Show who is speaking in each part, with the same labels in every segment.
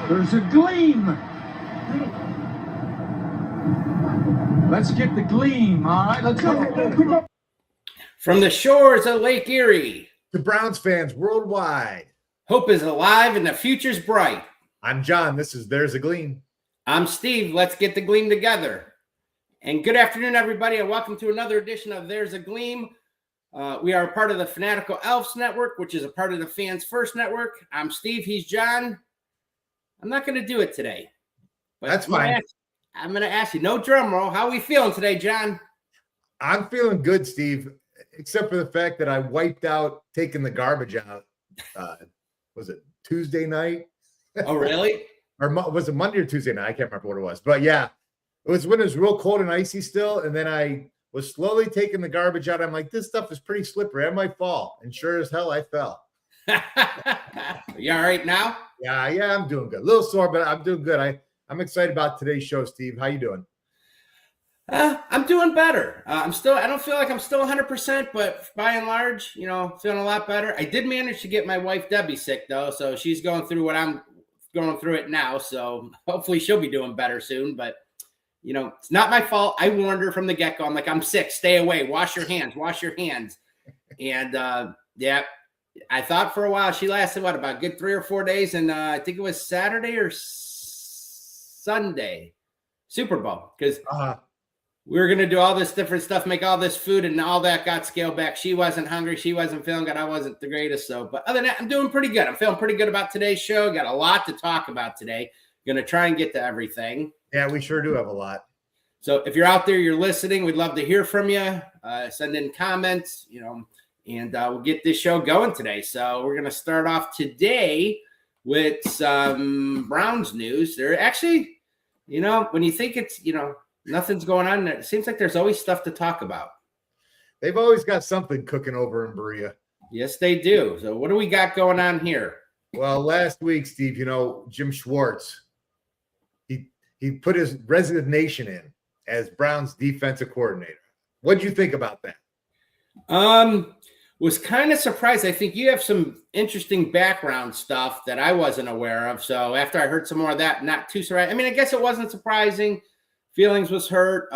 Speaker 1: There's a gleam. Let's get the gleam, all right? Let's go.
Speaker 2: From the shores of Lake Erie
Speaker 3: to Browns fans worldwide,
Speaker 2: hope is alive and the future's bright.
Speaker 3: I'm John. This is There's a Gleam.
Speaker 2: I'm Steve. Let's get the gleam together. And good afternoon, everybody, and welcome to another edition of There's a Gleam. We are a part of the Fanatical Elves Network, which is a part of the Fans First Network. I'm Steve. He's John. I'm not going to do it today. But
Speaker 3: that's fine.
Speaker 2: I'm going to ask you, no drum roll. How are we feeling today, John?
Speaker 3: I'm feeling good, Steve, except for the fact that I wiped out taking the garbage out. Was it Tuesday night?
Speaker 2: Oh, really?
Speaker 3: Or was it Monday or Tuesday night? I can't remember what it was. But yeah, it was when it was real cold and icy still. And then I was slowly taking the garbage out. I'm like, this stuff is pretty slippery. I might fall. And sure as hell, I fell.
Speaker 2: You all right now?
Speaker 3: Yeah, I'm doing good. A little sore, but I'm doing good. I'm excited about today's show, Steve. How you doing?
Speaker 2: I'm doing better. I don't feel like I'm still 100%, but by and large, feeling a lot better. I did manage to get my wife, Debbie, sick, though. So she's going through what I'm going through it now. So hopefully she'll be doing better soon. But, it's not my fault. I warned her from the get-go. I'm like, I'm sick. Stay away. Wash your hands. And, yeah, I thought for a while she lasted, about a good 3 or 4 days. And I think it was Saturday or Sunday, Super Bowl, because we were going to do all this different stuff, make all this food, and all that got scaled back. She wasn't hungry. She wasn't feeling good. I wasn't the greatest. But other than that, I'm doing pretty good. I'm feeling pretty good about today's show. Got a lot to talk about today. Going to try and get to everything.
Speaker 3: Yeah, we sure do have a lot.
Speaker 2: So if you're out there, you're listening, we'd love to hear from you. Send in comments, and we'll get this show going today. So we're going to start off today with some Browns news. They're actually, when you think it's, nothing's going on, it seems like there's always stuff to talk about.
Speaker 3: They've always got something cooking over in Berea.
Speaker 2: Yes, they do. So what do we got going on here?
Speaker 3: Well, last week, Steve, Jim Schwartz, he put his resignation in as Browns defensive coordinator. What'd you think about that?
Speaker 2: Was kind of surprised. I think you have some interesting background stuff that I wasn't aware of. So after I heard some more of that, not too surprised. I mean, I guess it wasn't surprising. Feelings was hurt.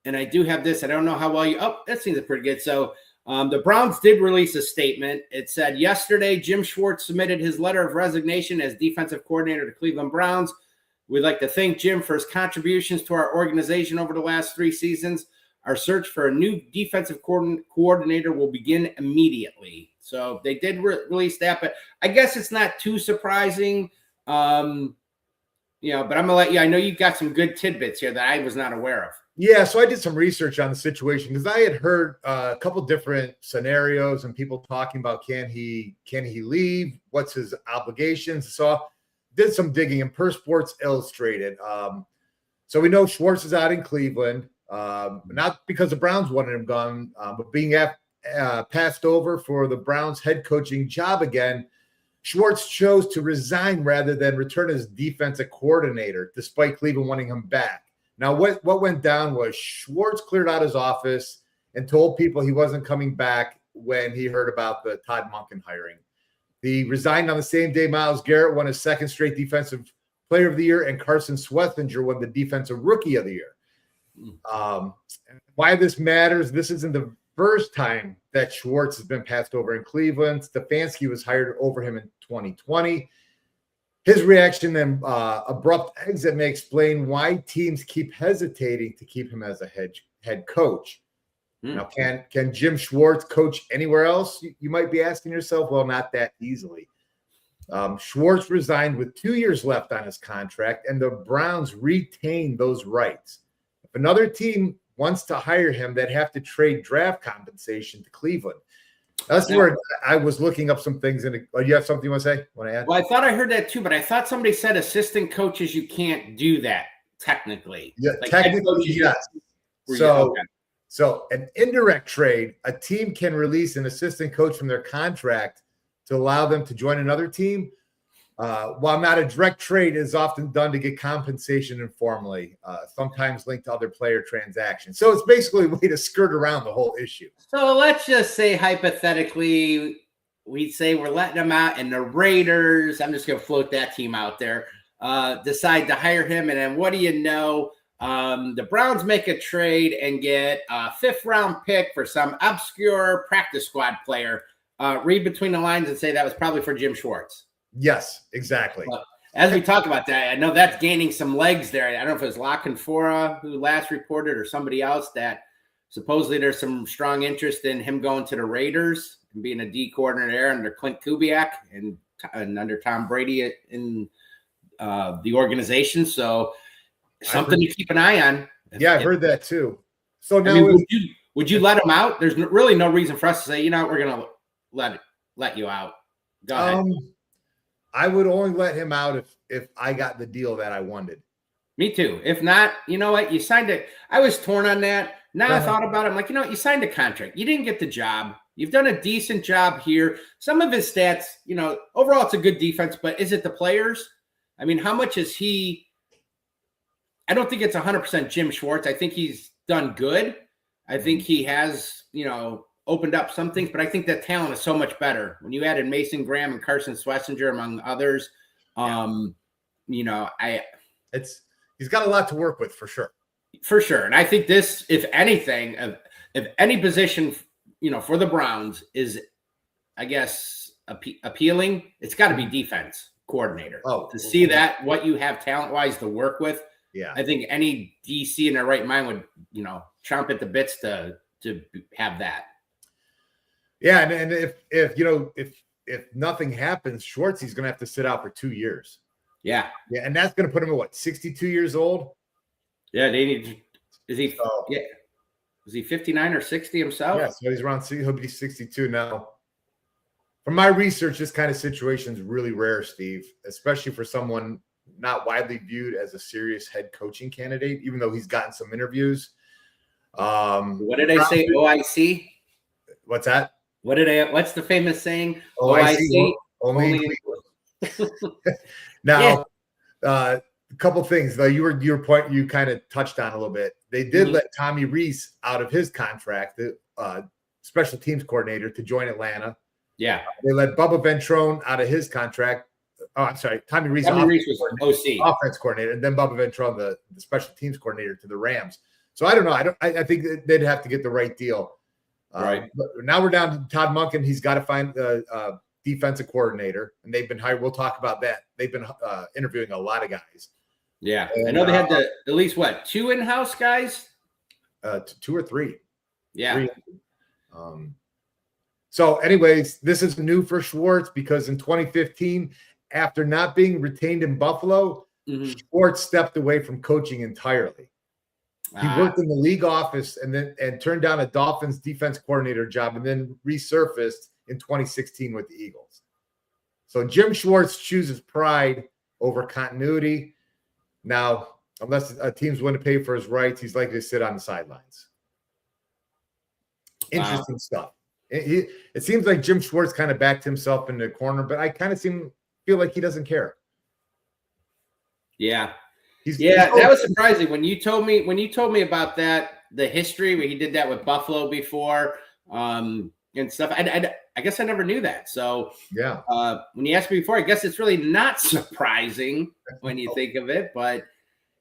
Speaker 2: And I do have this. I don't know how well that seems pretty good. So the Browns did release a statement. It said yesterday, Jim Schwartz submitted his letter of resignation as defensive coordinator to Cleveland Browns. We'd like to thank Jim for his contributions to our organization over the last 3 seasons. Our search for a new defensive coordinator will begin immediately. So they did release that, but I guess it's not too surprising. But I'm going to let you, I know you've got some good tidbits here that I was not aware of.
Speaker 3: Yeah, so I did some research on the situation because I had heard a couple different scenarios and people talking about can he leave? What's his obligations? So did some digging in Per Sports Illustrated. So we know Schwartz is out in Cleveland, not because the Browns wanted him gone, but being passed over for the Browns head coaching job again. Schwartz chose to resign rather than return as defensive coordinator, despite Cleveland wanting him back. Now, what went down was Schwartz cleared out his office and told people he wasn't coming back when he heard about the Todd Monken hiring. He resigned on the same day Myles Garrett won his second straight Defensive Player of the Year, and Carson Swethinger won the Defensive Rookie of the Year. Why this matters, this isn't the first time that Schwartz has been passed over in Cleveland. Stefanski was hired over him in 2020. His reaction and abrupt exit may explain why teams keep hesitating to keep him as a head coach. Now, can Jim Schwartz coach anywhere else? You might be asking yourself, well, not that easily. Schwartz resigned with 2 years left on his contract, and the Browns retain those rights. If another team wants to hire him, they'd have to trade draft compensation to Cleveland. That's where I was looking up some things. You have something you want to say? Want to add?
Speaker 2: Well, I thought I heard that too, but I thought somebody said assistant coaches, you can't do that technically.
Speaker 3: Yeah, technically, yes. So an indirect trade, a team can release an assistant coach from their contract to allow them to join another team. While not a direct trade, is often done to get compensation informally, sometimes linked to other player transactions. So it's basically a way to skirt around the whole issue.
Speaker 2: So let's just say hypothetically, we'd say we're letting them out, and the Raiders, I'm just going to float that team out there, decide to hire him. And then what do you know? The Browns make a trade and get a 5th-round pick for some obscure practice squad player. Read between the lines and say that was probably for Jim Schwartz.
Speaker 3: Yes, exactly.
Speaker 2: As we talk about that, I know that's gaining some legs there. I don't know if it was La Canfora who last reported or somebody else that supposedly there's some strong interest in him going to the Raiders and being a D coordinator there under Clint Kubiak and under Tom Brady in the organization. So something to keep an eye on.
Speaker 3: I heard that too. So now,
Speaker 2: would you let him out? There's really no reason for us to say, we're going to let you out. Go ahead.
Speaker 3: I would only let him out if I got the deal that I wanted.
Speaker 2: Me too. If not, you know what? You signed it. I was torn on that. Now I thought about it. I'm like, you signed a contract. You didn't get the job. You've done a decent job here. Some of his stats, overall it's a good defense, but is it the players? I mean, how much is he? I don't think it's 100% Jim Schwartz. I think he's done good. I think he has, opened up some things, but I think that talent is so much better. When you added Mason Graham and Carson Schlesinger, among others, he's got a lot to work with for sure. For sure. And I think this, if anything, if any position, for the Browns is, I guess, appealing, it's got to be defense coordinator. To see that, what you have talent-wise to work with. Yeah. I think any DC in their right mind would, chomp at the bits to have that.
Speaker 3: Yeah, and if nothing happens, Schwartz, he's going to have to sit out for 2 years.
Speaker 2: Yeah,
Speaker 3: and that's going to put him at 62 years old.
Speaker 2: Yeah, they need. Is he? Yeah, is he 59 or 60 himself?
Speaker 3: Yeah, so he's around. He'll be 62 now. From my research, this kind of situation is really rare, Steve, especially for someone not widely viewed as a serious head coaching candidate, even though he's gotten some interviews.
Speaker 2: What did I say? OIC.
Speaker 3: What's that?
Speaker 2: What's the famous saying?
Speaker 3: OIC. Only. Now, a couple things though. Your point you kind of touched on a little bit. They did let Tommy Rees out of his contract, the special teams coordinator, to join Atlanta.
Speaker 2: Yeah,
Speaker 3: they let Bubba Ventrone out of his contract. Oh, I'm sorry, Tommy Rees
Speaker 2: was OC,
Speaker 3: offense coordinator, and then Bubba Ventrone, the special teams coordinator, to the Rams. So I don't know. I think they'd have to get the right deal.
Speaker 2: Right.
Speaker 3: But now we're down to Todd Monken. He's got to find a defensive coordinator, and they've been hired. We'll talk about that. They've been interviewing a lot of guys.
Speaker 2: Yeah, and, I know they had at least 2 in-house guys.
Speaker 3: 2 or 3.
Speaker 2: Yeah.
Speaker 3: 3. So, anyways, this is new for Schwartz because in 2015, after not being retained in Buffalo, Schwartz stepped away from coaching entirely. He worked in the league office and turned down a Dolphins defense coordinator job, and then resurfaced in 2016 with the Eagles. So Jim Schwartz chooses pride over continuity. Now, unless a team's willing to pay for his rights, he's likely to sit on the sidelines. Interesting stuff. It seems like Jim Schwartz kind of backed himself in the corner, but I kind of feel like he doesn't care.
Speaker 2: Yeah. That was surprising when you told me about that, the history where he did that with Buffalo before, and stuff. I guess I never knew that. So
Speaker 3: yeah,
Speaker 2: when you asked me before, I guess it's really not surprising when you think of it. But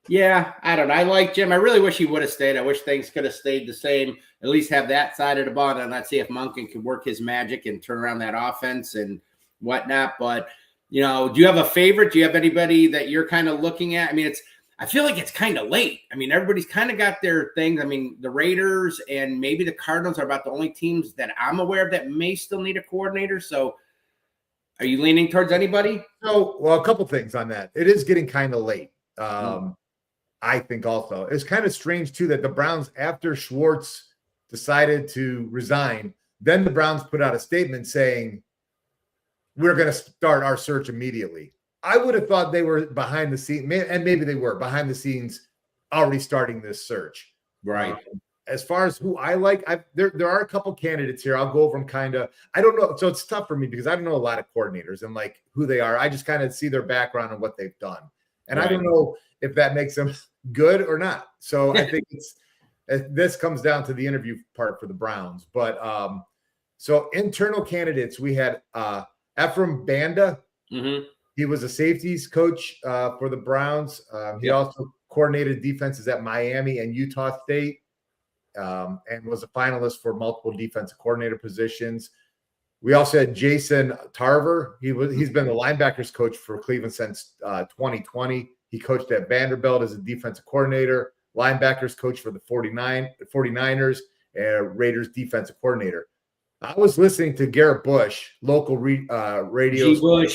Speaker 2: yeah, I don't know. I like Jim. I really wish he would have stayed. I wish things could have stayed the same. At least have that side of the ball, and let's see if Monken can work his magic and turn around that offense and whatnot. But do you have a favorite? Do you have anybody that you're kind of looking at? I mean, I feel like it's kind of late. I mean, everybody's kind of got their things. I mean, the Raiders and maybe the Cardinals are about the only teams that I'm aware of that may still need a coordinator. So are you leaning towards anybody?
Speaker 3: No, well, a couple things on that. It is getting kind of late. I think also it's kind of strange too that the Browns, after Schwartz decided to resign, then the Browns put out a statement saying, we're going to start our search immediately. I would have thought they were behind the scenes, and maybe they were behind the scenes already starting this search.
Speaker 2: Right.
Speaker 3: As far as who I like, there are a couple candidates here. I'll go over them kind of. I don't know. So it's tough for me because I don't know a lot of coordinators and like who they are. I just kind of see their background and what they've done. And I don't know if that makes them good or not. So I think this comes down to the interview part for the Browns. But so internal candidates, we had Ephraim Banda. He was a safeties coach for the Browns. He also coordinated defenses at Miami and Utah State, and was a finalist for multiple defensive coordinator positions. We also had Jason Tarver. He's been the linebackers coach for Cleveland since 2020. He coached at Vanderbilt as a defensive coordinator, linebackers coach for the 49ers, and Raiders defensive coordinator. I was listening to Garrett Bush, local radio.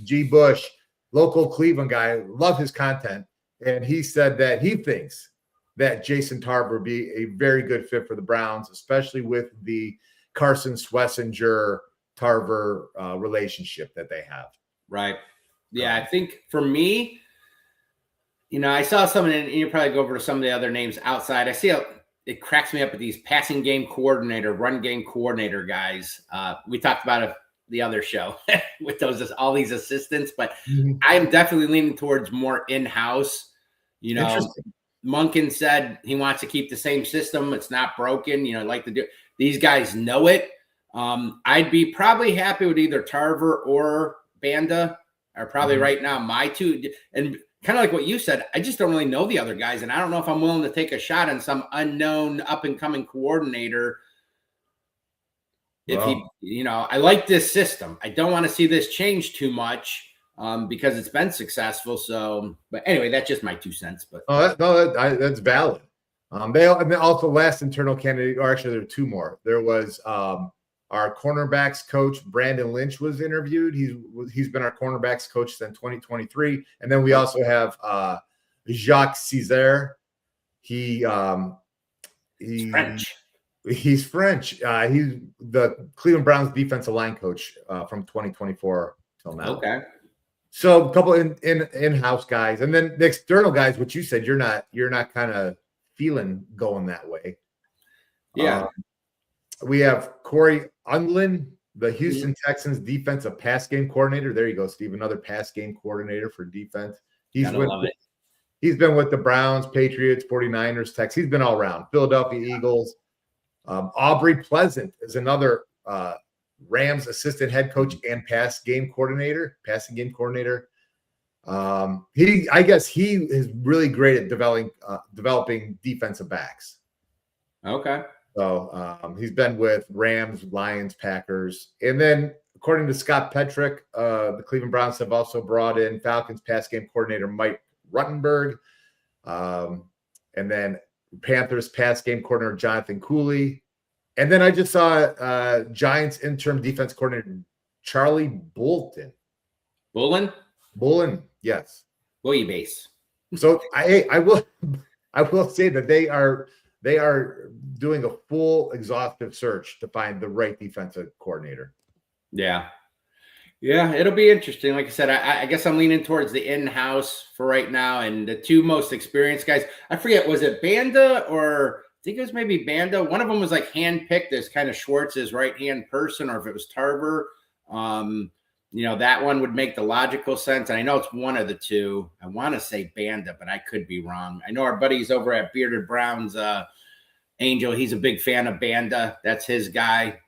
Speaker 3: G. Bush, local Cleveland guy. Love his content. And he said that he thinks that Jason Tarver would be a very good fit for the Browns, especially with the Carson Schlesinger-Tarver relationship that they have.
Speaker 2: Right. Yeah, I think for me, I saw someone, and you probably go over to some of the other names outside. I see it cracks me up with these passing game coordinator, run game coordinator guys. We talked about it the other show with all these assistants, but I am definitely leaning towards more in-house. Monken said he wants to keep the same system. It's not broken. Like to do. These guys know it. I'd be probably happy with either Tarver or Banda are probably right now my two. And kind of like what you said, I just don't really know the other guys. And I don't know if I'm willing to take a shot on some unknown up and coming coordinator. If I like this system. I don't want to see this change too much because it's been successful. So, but anyway, that's just my 2 cents. But
Speaker 3: that's valid. And also last internal candidate, or actually there are 2 more. There was our cornerbacks coach, Brandon Lynch, was interviewed. He's been our cornerbacks coach since 2023. And then we also have Jacques Césaire. He's
Speaker 2: French.
Speaker 3: He's French. He's the Cleveland Browns defensive line coach from 2024 till now.
Speaker 2: Okay.
Speaker 3: So a couple in-house guys, and then the external guys, which you said you're not kind of feeling going that way.
Speaker 2: Yeah.
Speaker 3: We have Corey Undlin, the Houston Texans defensive pass game coordinator. There you go, Steve. Another pass game coordinator for defense. He's been with the Browns, Patriots, 49ers, Texans. He's been all around. Philadelphia Eagles. Aubrey Pleasant is another Rams assistant head coach and passing game coordinator. I guess he is really great at developing defensive backs.
Speaker 2: Okay.
Speaker 3: So he's been with Rams, Lions, Packers. And then according to Scott Petrick, the Cleveland Browns have also brought in Falcons pass game coordinator Mike Ruttenberg. And then Panthers pass game coordinator Jonathan Cooley. And then I just saw Giants interim defense coordinator Charlie Bolton. Bullen, yes.
Speaker 2: Bully base.
Speaker 3: So I will say that they are doing a full exhaustive search to find the right defensive coordinator.
Speaker 2: Yeah, it'll be interesting. Like I said, I guess I'm leaning towards the in-house for right now, and the 2 most experienced guys. I forget, was it Banda or I think it was maybe Banda. One of them was like handpicked as kind of Schwartz's right-hand person, or if it was Tarver. That one would make the logical sense. And I know it's one of the 2. I want to say Banda, but I could be wrong. I know our buddies over at Bearded Browns, Angel, he's a big fan of Banda. That's his guy.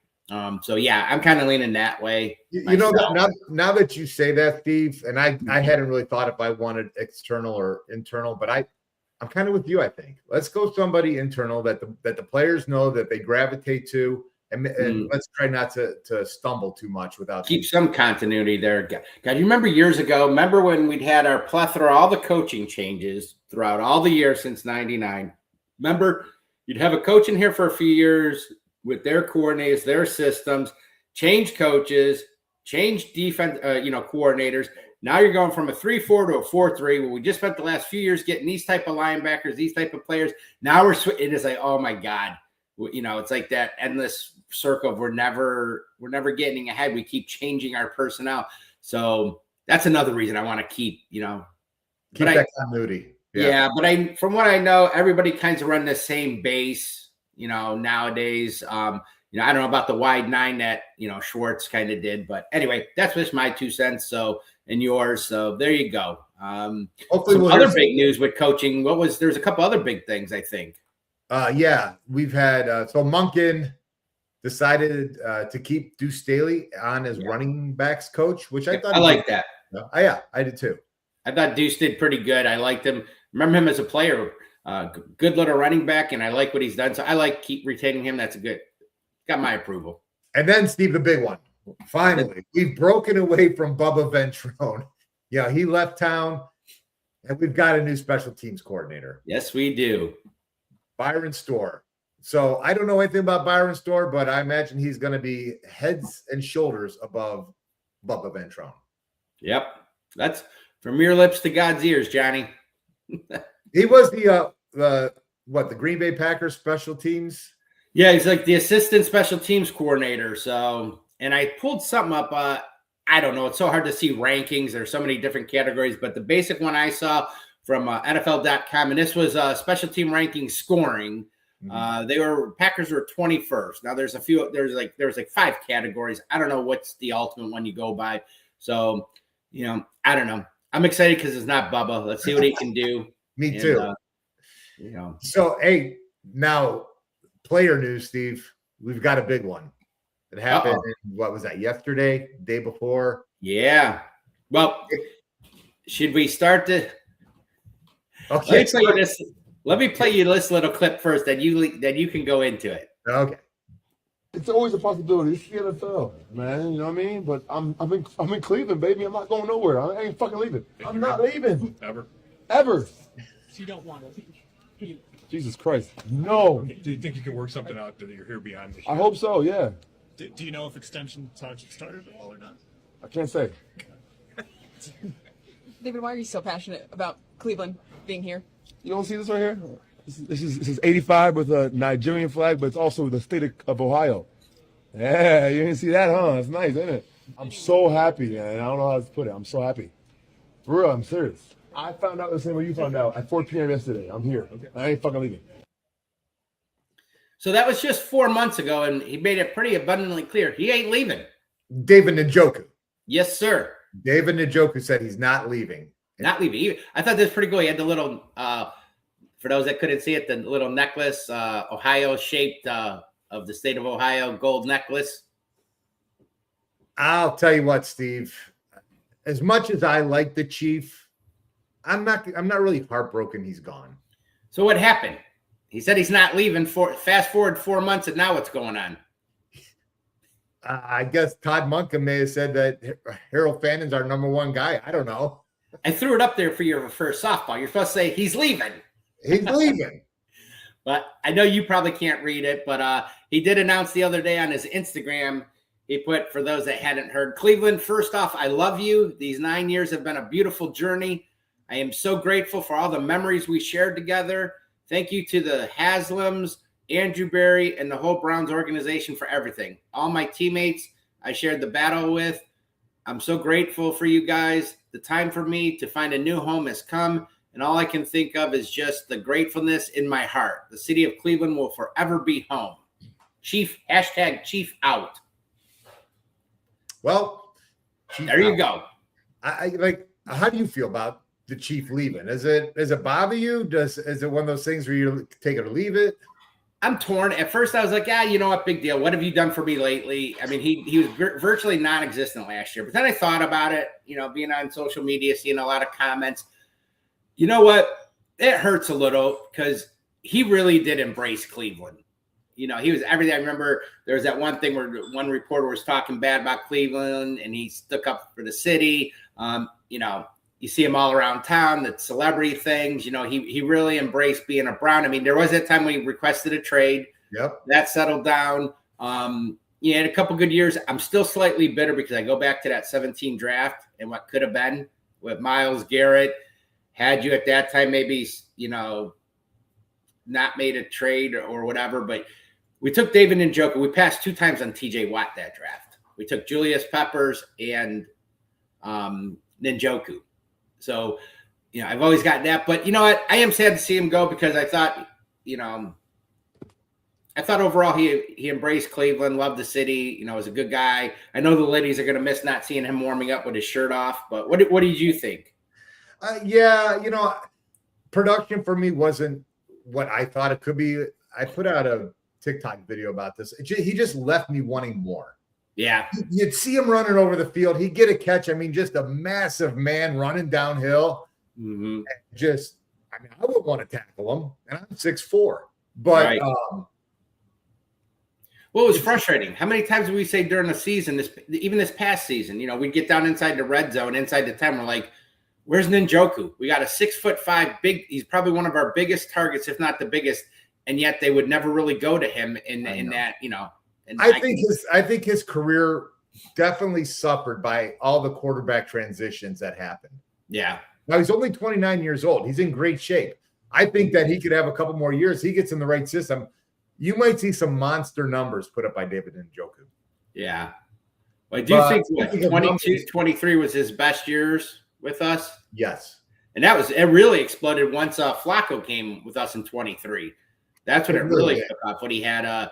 Speaker 2: So yeah, I'm kind of leaning that way.
Speaker 3: Now that you say that, Steve, and I hadn't really thought if I wanted external or internal, but I'm kind of with you. I think let's go somebody internal that the players know that they gravitate to, and let's try not to stumble too much without
Speaker 2: keep some continuity there. God, you remember years ago? Remember when we'd had our plethora, all the coaching changes throughout all the years since ’99? Remember, you'd have a coach in here for a few years with their coordinators, their systems, change coaches, change defense, coordinators. Now you're going from a 3-4 to a 4-3. Well, we just spent the last few years getting these type of linebackers, these type of players. Now it is like, oh my God, it's like that endless circle of we're never getting ahead. We keep changing our personnel. So that's another reason I want to keep
Speaker 3: that continuity.
Speaker 2: Yeah, but from what I know, everybody kinds of run the same base, nowadays. I don't know about the wide 9 that, Schwartz kind of did, but anyway, that's just my 2 cents. So, and yours. So there you go.
Speaker 3: Hopefully
Speaker 2: some other big news with coaching. There's a couple other big things, I think.
Speaker 3: We've had, so Monken decided to keep Deuce Staley on as running backs coach, which I thought
Speaker 2: I like that.
Speaker 3: Yeah, I did too.
Speaker 2: I thought Deuce did pretty good. I liked him. Remember him as a player. Good little running back, and I like what he's done. So I keep retaining him. That's got my approval.
Speaker 3: And then Steve, the big one. Finally, we've broken away from Bubba Ventrone. Yeah, he left town, and we've got a new special teams coordinator.
Speaker 2: Yes, we do.
Speaker 3: Byron Storr. So I don't know anything about Byron Storr, but I imagine he's going to be heads and shoulders above Bubba Ventrone.
Speaker 2: Yep. That's from your lips to God's ears, Johnny.
Speaker 3: He was the Green Bay Packers special teams?
Speaker 2: Yeah, he's like the assistant special teams coordinator. So, and I pulled something up. I don't know. It's so hard to see rankings. There's so many different categories, but the basic one I saw from NFL.com, and this was special team ranking scoring. Packers were 21st. Now there's like 5 categories. I don't know what's the ultimate one you go by. So, I don't know. I'm excited because it's not Bubba. Let's see what he can do.
Speaker 3: Me too. So, hey, now player news, Steve. We've got a big one. It happened. What was that? Yesterday, day before?
Speaker 2: Yeah. Well, should we start to?
Speaker 3: Okay.
Speaker 2: Let me play you this little clip first. Then you can go into it.
Speaker 3: Okay.
Speaker 4: It's always a possibility. It's the NFL, man. You know what I mean? But I'm in Cleveland, baby. I'm not going nowhere. I ain't fucking leaving. I'm not leaving. Ever.
Speaker 5: So you don't want to leave.
Speaker 4: Jesus Christ. No.
Speaker 5: Do you think you can work something out that you're here beyond this year?
Speaker 4: I hope so, yeah.
Speaker 5: Do you know if extension talks have started at all or not?
Speaker 4: I can't say.
Speaker 6: David, why are you so passionate about Cleveland being here?
Speaker 4: You don't see this right here? This is 85 with a Nigerian flag, but it's also the state of Ohio. Yeah, you didn't see that, huh? That's nice, isn't it? I'm so happy, man. I don't know how to put it. I'm so happy. For real, I'm serious. I found out the same way you found out at 4 p.m. yesterday. I'm here. Okay. I ain't fucking leaving.
Speaker 2: So that was just 4 months ago, and he made it pretty abundantly clear. He ain't leaving.
Speaker 3: David Njoku.
Speaker 2: Yes, sir.
Speaker 3: David Njoku said he's not leaving.
Speaker 2: Not leaving. I thought this was pretty cool. He had the little, for those that couldn't see it, the little necklace, Ohio-shaped of the state of Ohio, gold necklace.
Speaker 3: I'll tell you what, Steve. As much as I like the Chief, I'm not really heartbroken he's gone.
Speaker 2: So what happened? He said he's not leaving. Fast forward 4 months, and now what's going on?
Speaker 3: I guess Todd Monken may have said that Harold Fannon's our number one guy. I don't know.
Speaker 2: I threw it up there for your first softball. You're supposed to say he's leaving.
Speaker 3: He's leaving.
Speaker 2: But I know you probably can't read it, but he did announce the other day on his Instagram, he put, for those that hadn't heard, Cleveland, first off, I love you. These 9 years have been a beautiful journey. I am so grateful for all the memories we shared together. Thank you to the Haslams, Andrew Berry, and the whole Browns organization for everything. All my teammates I shared the battle with. I'm so grateful for you guys. The time for me to find a new home has come, and all I can think of is just the gratefulness in my heart. The city of Cleveland will forever be home. Chief, #Chief out.
Speaker 3: Well,
Speaker 2: there you go.
Speaker 3: I like. How do you feel about the Chief leaving? Does it bother you? Is it one of those things where you take it or leave it?
Speaker 2: I'm torn. At first, I was like, you know what, big deal. What have you done for me lately? I mean, he was virtually non-existent last year. But then I thought about it, being on social media, seeing a lot of comments. You know what? It hurts a little because he really did embrace Cleveland. He was everything. I remember there was that one thing where one reporter was talking bad about Cleveland, and he stuck up for the city. You see him all around town, the celebrity things. He really embraced being a Brown. I mean, there was that time when he requested a trade.
Speaker 3: Yep. That
Speaker 2: settled down. He had a couple good years. I'm still slightly bitter because I go back to that 17 draft and what could have been with Myles Garrett. Had you at that time maybe, not made a trade or whatever. But we took David Njoku. We passed 2 times on TJ Watt that draft. We took Julius Peppers and Njoku. So, I've always gotten that. But you know what? I am sad to see him go because I thought, overall he embraced Cleveland, loved the city, was a good guy. I know the ladies are going to miss not seeing him warming up with his shirt off. But what did you think?
Speaker 3: Production for me wasn't what I thought it could be. I put out a TikTok video about this. He just left me wanting more.
Speaker 2: Yeah.
Speaker 3: You'd see him running over the field. He'd get a catch. I mean, just a massive man running downhill.
Speaker 2: Mm-hmm.
Speaker 3: Just, I mean, I would want to tackle him, and I'm 6'4". But
Speaker 2: Right. Well, it was frustrating. How many times did we say during the season, even this past season, we'd get down inside the red zone, inside the 10. We're like, where's Njoku? We got a 6'5" big. He's probably one of our biggest targets, if not the biggest. And yet they would never really go to him in that, And
Speaker 3: I think his career definitely suffered by all the quarterback transitions that happened.
Speaker 2: Yeah.
Speaker 3: Now he's only 29 years old. He's in great shape. I think that he could have a couple more years. He gets in the right system. You might see some monster numbers put up by David Njoku.
Speaker 2: Yeah. Well, I do think 22, 23 was his best years with us.
Speaker 3: Yes.
Speaker 2: And it really exploded once Flacco came with us in 23. That's when it really took off. When he had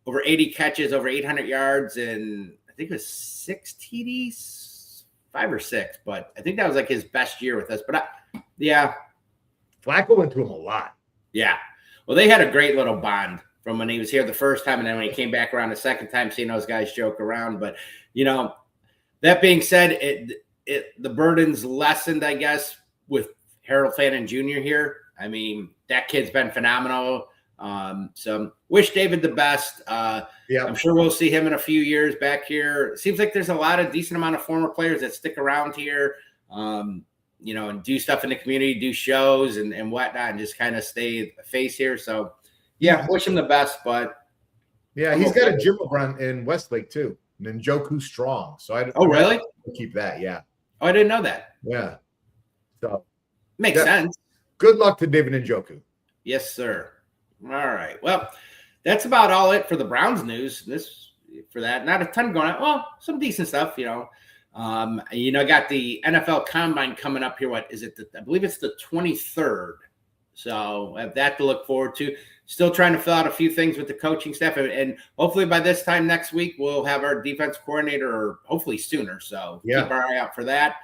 Speaker 2: over 80 catches, over 800 yards, and I think it was 6 TDs, 5 or 6. But I think that was like his best year with us. But yeah.
Speaker 3: Flacco went to him a lot.
Speaker 2: Yeah. Well, they had a great little bond from when he was here the first time, and then when he came back around the second time, seeing those guys joke around. But, that being said, the burden's lessened, I guess, with Harold Fannin Jr. here. I mean, that kid's been phenomenal. So wish David the best. I'm sure we'll see him in a few years back here. It seems like there's a lot of decent amount of former players that stick around here, and do stuff in the community, do shows and whatnot, and just kind of stay a face here. So, yeah, wish him the best. But
Speaker 3: yeah, he's got a gym over in Westlake too. Njoku Strong. So
Speaker 2: really?
Speaker 3: Keep that. Yeah.
Speaker 2: Oh, I didn't know that.
Speaker 3: Yeah. So
Speaker 2: makes sense.
Speaker 3: Good luck to David Njoku.
Speaker 2: Yes, sir. All right. Well, that's about all it for the Browns news. Not a ton going on. Well, some decent stuff, got the NFL Combine coming up here. What is it? I believe it's the 23rd. So I have that to look forward to. Still trying to fill out a few things with the coaching staff. And hopefully by this time next week, we'll have our defense coordinator, or hopefully sooner. So keep our eye out for that.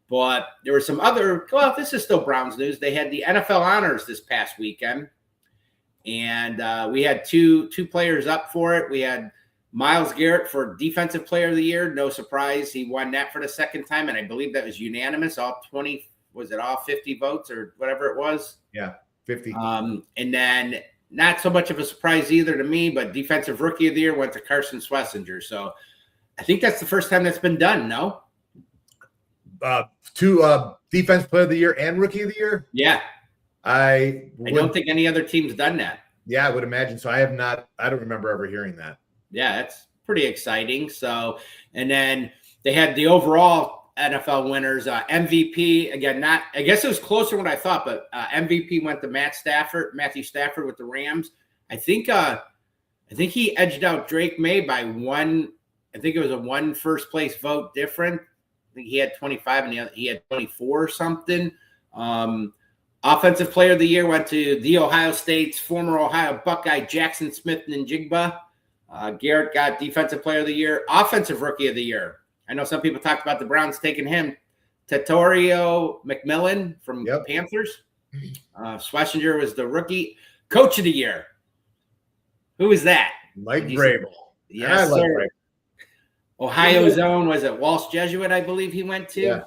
Speaker 2: But there were some this is still Browns news. They had the NFL honors this past weekend. And we had two players up for it. We had Myles Garrett for Defensive Player of the Year. No surprise. He won that for the second time. And I believe that was unanimous. All 50 votes or whatever it was?
Speaker 3: Yeah, 50.
Speaker 2: And then not so much of a surprise either to me, but Defensive Rookie of the Year went to Carson Schlesinger. So I think that's the first time that's been done, no?
Speaker 3: Two Defense Player of the Year and Rookie of the Year?
Speaker 2: Yeah.
Speaker 3: I
Speaker 2: don't think any other team's done that.
Speaker 3: Yeah, I would imagine. So I don't remember ever hearing that.
Speaker 2: Yeah, that's pretty exciting. So, and then they had the overall NFL winners, MVP. Again, I guess it was closer than what I thought, but MVP went to Matthew Stafford with the Rams. I think he edged out Drake May by one. I think it was a one first place vote different. I think he had 25 and he had 24 or something. Offensive Player of the Year went to the Ohio State's former Ohio Buckeye Jackson Smith-Njigba. Garrett got Defensive Player of the Year. Offensive Rookie of the Year. I know some people talked about the Browns taking him. Tatorio McMillan from Panthers. Schlesinger was the Rookie. Coach of the Year. Who is that?
Speaker 3: Mike Vrabel.
Speaker 2: Yes, sir. Ohio's own, was it Walsh Jesuit, I believe he went to.
Speaker 3: Yeah.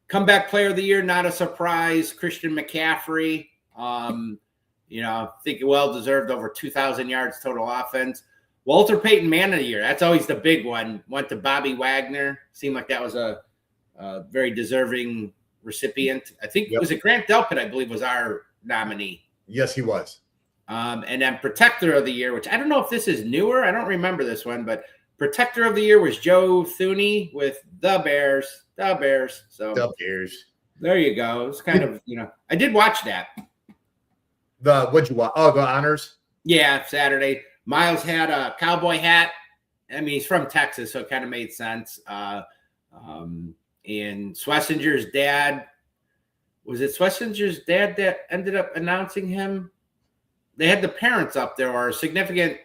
Speaker 2: Comeback Player of the Year, not a surprise. Christian McCaffrey, I think well-deserved, over 2,000 yards total offense. Walter Payton Man of the Year, that's always the big one. Went to Bobby Wagner. Seemed like that was a very deserving recipient. I think was it Grant Delpit, I believe, was our nominee.
Speaker 3: Yes, he was.
Speaker 2: And then Protector of the Year, which I don't know if this is newer. I don't remember this one, but Protector of the Year was Joe Thuney with the Bears. So
Speaker 3: The Bears.
Speaker 2: There you go. It was kind of, I did watch that.
Speaker 3: What'd you watch? Oh, the honors?
Speaker 2: Yeah, Saturday. Miles had a cowboy hat. I mean, he's from Texas, so it kind of made sense. And Schlesinger's dad, was it Schlesinger's dad that ended up announcing him? They had the parents up there, or a significant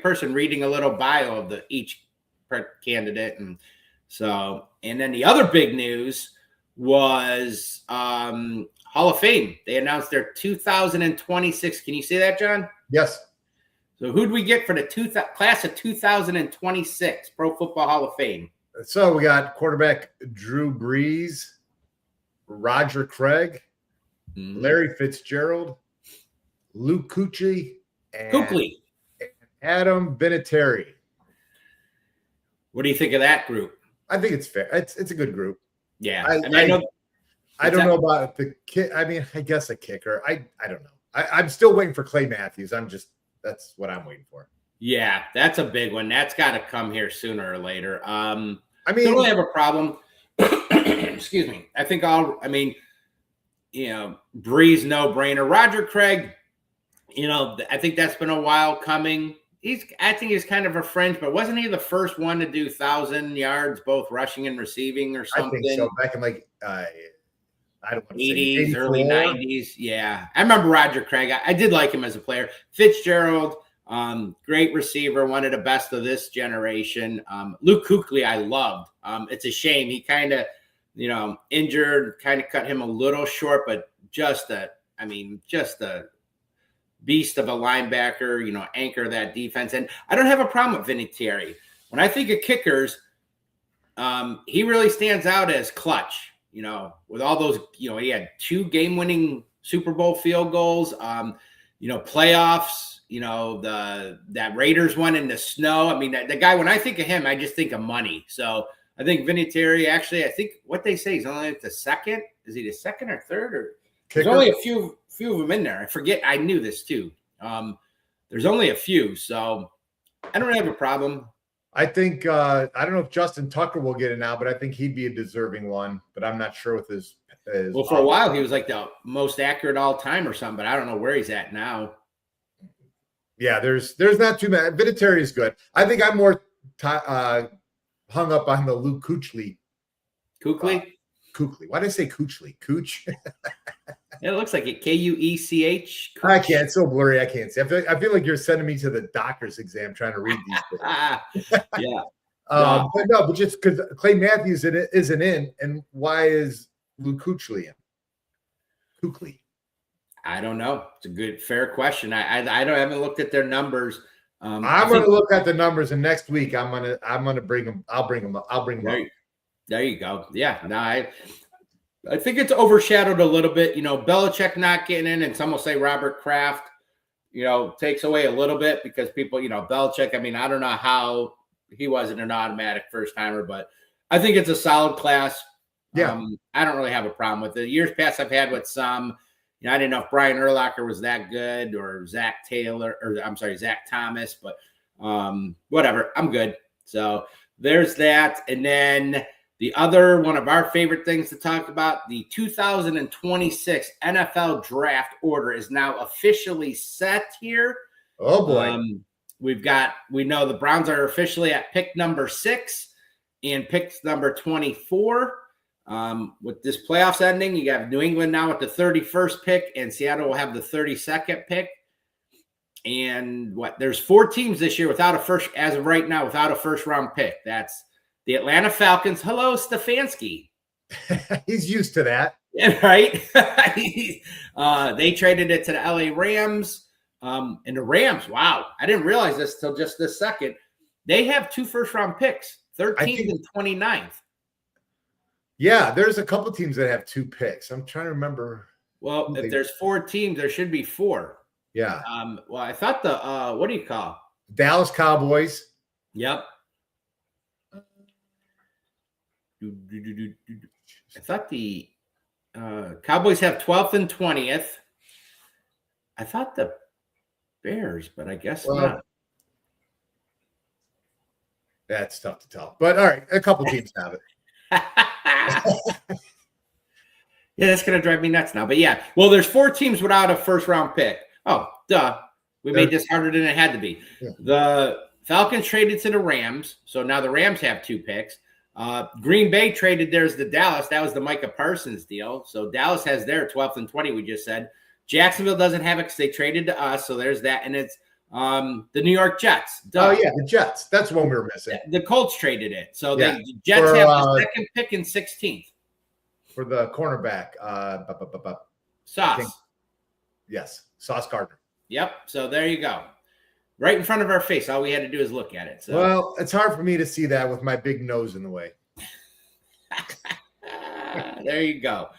Speaker 2: person reading a little bio of each candidate. And then the other big news was Hall of Fame. They announced their 2026. Can you see that, John?
Speaker 3: Yes.
Speaker 2: So who'd we get for the class of 2026 Pro Football Hall of Fame?
Speaker 3: So we got quarterback Drew Brees, Roger Craig, Larry Fitzgerald, Luke Kuechly, and Adam Vinatieri.
Speaker 2: What do you think of that group?
Speaker 3: I think it's fair. It's a good group.
Speaker 2: Yeah.
Speaker 3: I don't know about the kid. I mean, I guess a kicker. I don't know. I'm still waiting for Clay Matthews. That's what I'm waiting for.
Speaker 2: Yeah, that's a big one. That's got to come here sooner or later. I
Speaker 3: mean,
Speaker 2: don't really have a problem. Excuse me. I think Breeze, no brainer. Roger Craig, I think that's been a while coming. I think he's kind of a fringe, but wasn't he the first one to do 1,000 yards, both rushing and receiving or something?
Speaker 3: I think so. Back in I don't want to
Speaker 2: 80s,
Speaker 3: say
Speaker 2: early 90s. Yeah. I remember Roger Craig. I did like him as a player. Fitzgerald, great receiver, one of the best of this generation. Luke Kuechly, I loved. It's a shame he kind of, injured, kind of cut him a little short, but just a beast of a linebacker, anchor that defense. And I don't have a problem with Vinatieri. When I think of kickers, he really stands out as clutch. With all those, he had 2 game-winning Super Bowl field goals, playoffs, that Raiders one in the snow. I mean, the guy, when I think of him, I just think of money. So I think Vinatieri, actually, I think what they say, he's only the second. Is he the second or third? Or there's only a few of them in there. I forget. I knew this too. There's only a few, so I don't have a problem.
Speaker 3: I think I don't know if Justin Tucker will get it now, but I think he'd be a deserving one. But I'm not sure with his
Speaker 2: well, for a while he was like the most accurate all time or something, but I don't know where he's at now.
Speaker 3: Yeah, there's not too many. Vinatieri is good. I think I'm more hung up on the Luke Kuechly.
Speaker 2: Kuechly?
Speaker 3: Kuechly. Why did I say Kuechly? Cooch.
Speaker 2: Yeah, it looks like it. Kuech.
Speaker 3: I can't. It's so blurry. I can't see. I feel like you're sending me to the doctor's exam trying to read these things.
Speaker 2: Yeah.
Speaker 3: But just because Clay Matthews isn't in, and why is Luke Kuechly in? Kuechly.
Speaker 2: I don't know. It's a good, fair question. I haven't looked at their numbers.
Speaker 3: I'm going to look at the numbers, and next week I'm gonna bring them. I'll bring them up.
Speaker 2: There you go. Yeah. No, I think it's overshadowed a little bit. Belichick not getting in, and some will say Robert Kraft, takes away a little bit because people, Belichick. I mean, I don't know how he wasn't an automatic first timer, but I think it's a solid class.
Speaker 3: Yeah.
Speaker 2: I don't really have a problem with it. Years past I've had with some. I didn't know if Brian Urlacher was that good or Zach Thomas, but whatever. I'm good. So there's that. And then the other one of our favorite things to talk about, the 2026 NFL draft order is now officially set here.
Speaker 3: Oh boy.
Speaker 2: We know the Browns are officially at pick number 6 and pick number 24. With this playoffs ending, you have New England now with the 31st pick, and Seattle will have the 32nd pick. And there's 4 teams this year without a first, as of right now, without a first round pick. That's the Atlanta Falcons. Hello, Stefanski.
Speaker 3: He's used to that.
Speaker 2: Yeah, right. They traded it to the LA Rams. And the Rams, wow, I didn't realize this till just this second. They have 2 first round picks, 13th and 29th.
Speaker 3: Yeah, there's a couple teams that have 2 picks. I'm trying to remember.
Speaker 2: Well, if there's 4 teams, there should be 4.
Speaker 3: Yeah.
Speaker 2: Well, I thought the what do you call?
Speaker 3: Dallas Cowboys.
Speaker 2: Yep. I thought the Cowboys have 12th and 20th. I thought the Bears, but I guess not.
Speaker 3: That's tough to tell. But all right, a couple teams have it.
Speaker 2: Yeah, that's going to drive me nuts now. But yeah, well, there's 4 teams without a first round pick. Oh, duh. We made this harder than it had to be. Yeah. The Falcons traded to the Rams, so now the Rams have 2 picks. Green Bay traded theirs to Dallas. That was the Micah Parsons deal. So Dallas has their 12th and 20, we just said. Jacksonville doesn't have it because they traded to us, so there's that. And it's the New York Jets. Duh.
Speaker 3: Oh, yeah, the Jets. That's one we were missing.
Speaker 2: The Colts traded it. So the Jets have the 2nd pick and 16th.
Speaker 3: For the cornerback.
Speaker 2: Sauce.
Speaker 3: Yes, Sauce Gardner.
Speaker 2: Yep. So there you go. right in front of our face. All we had to do is look at it. So.
Speaker 3: Well, it's hard for me to see that with my big nose in the way.
Speaker 2: There you go.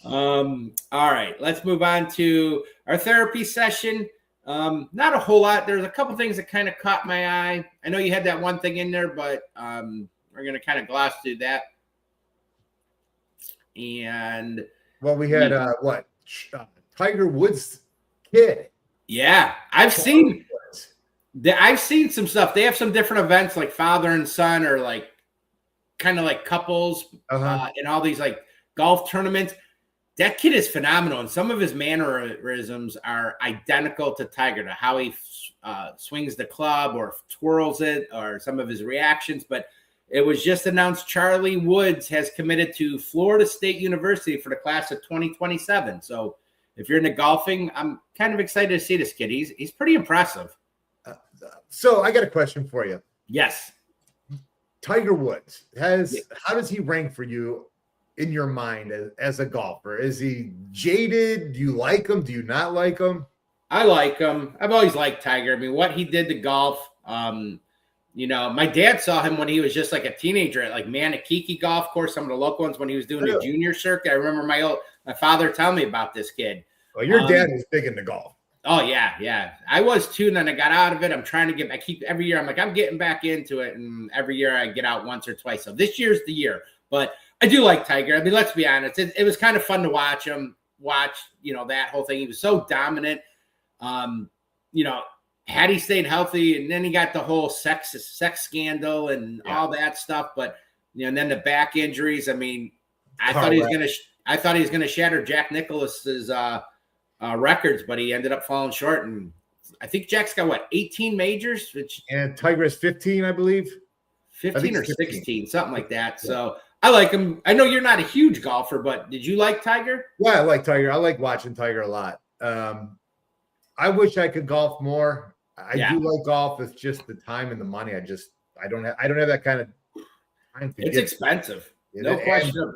Speaker 2: All right, let's move on to our therapy session. Not a whole lot. There's a couple things that kind of caught my eye. I know you had that one thing in there, but we're going to kind of gloss through that. And
Speaker 3: well, we had Tiger Woods' kid.
Speaker 2: Yeah, I've seen some stuff. They have some different events like father and son, or like kind of like couples in all these like golf tournaments. That kid is phenomenal, and some of his mannerisms are identical to Tiger, to how he swings the club or twirls it, or some of his reactions. But it was just announced Charlie Woods has committed to Florida State University for the class of 2027. So if you're into golfing, I'm kind of excited to see this kid. He's pretty impressive.
Speaker 3: So I got a question for you.
Speaker 2: Yes.
Speaker 3: Tiger Woods how does he rank for you in your mind as a golfer? Is he jaded? Do you like him? Do you not like him?
Speaker 2: I like him. I've always liked Tiger. I mean, what he did to golf, my dad saw him when he was just like a teenager at like Manakiki Golf Course, some of the local ones when he was doing the junior circuit. I remember my father telling me about this kid.
Speaker 3: Well, your dad was big into golf.
Speaker 2: Oh, yeah. I was too, and then I got out of it. I'm trying to every year, I'm getting back into it, and every year I get out once or twice. So this year's the year. But I do like Tiger. I mean, let's be honest. It was kind of fun to watch him, that whole thing. He was so dominant. Had he stayed healthy, and then he got the whole sex scandal and all that stuff. But, and then the back injuries. I mean, I thought he was going to shatter Jack Nicklaus's records, but he ended up falling short. And I think Jack's got 18 majors,
Speaker 3: and Tiger is 15, I believe.
Speaker 2: 15 or 16, something like that. So I like him. I know you're not a huge golfer, but did you like Tiger?
Speaker 3: Yeah, I like Tiger. I like watching Tiger a lot. I wish I could golf more. I do like golf. It's just the time and the money. I don't have that kind of time.
Speaker 2: It's expensive. No question.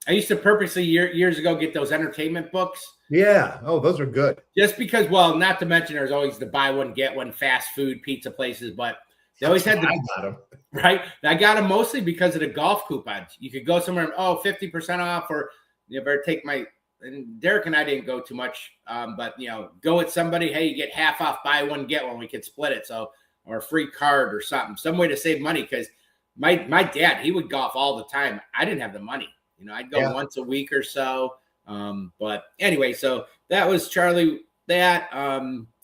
Speaker 2: I used to purposely years ago get those entertainment books.
Speaker 3: Yeah. Oh, those are good.
Speaker 2: Just because, well, not to mention there's always the buy one, get one fast food pizza places, but they always had
Speaker 3: I got them.
Speaker 2: Right? I got them mostly because of the golf coupons. You could go somewhere and, 50% off, or you better take and Derek and I didn't go too much, but, go with somebody, hey, you get half off, buy one, get one. We could split it. So, or a free card or something, some way to save money. Because my dad, he would golf all the time. I didn't have the money. I'd go once a week or so. But anyway, so that was Charlie. I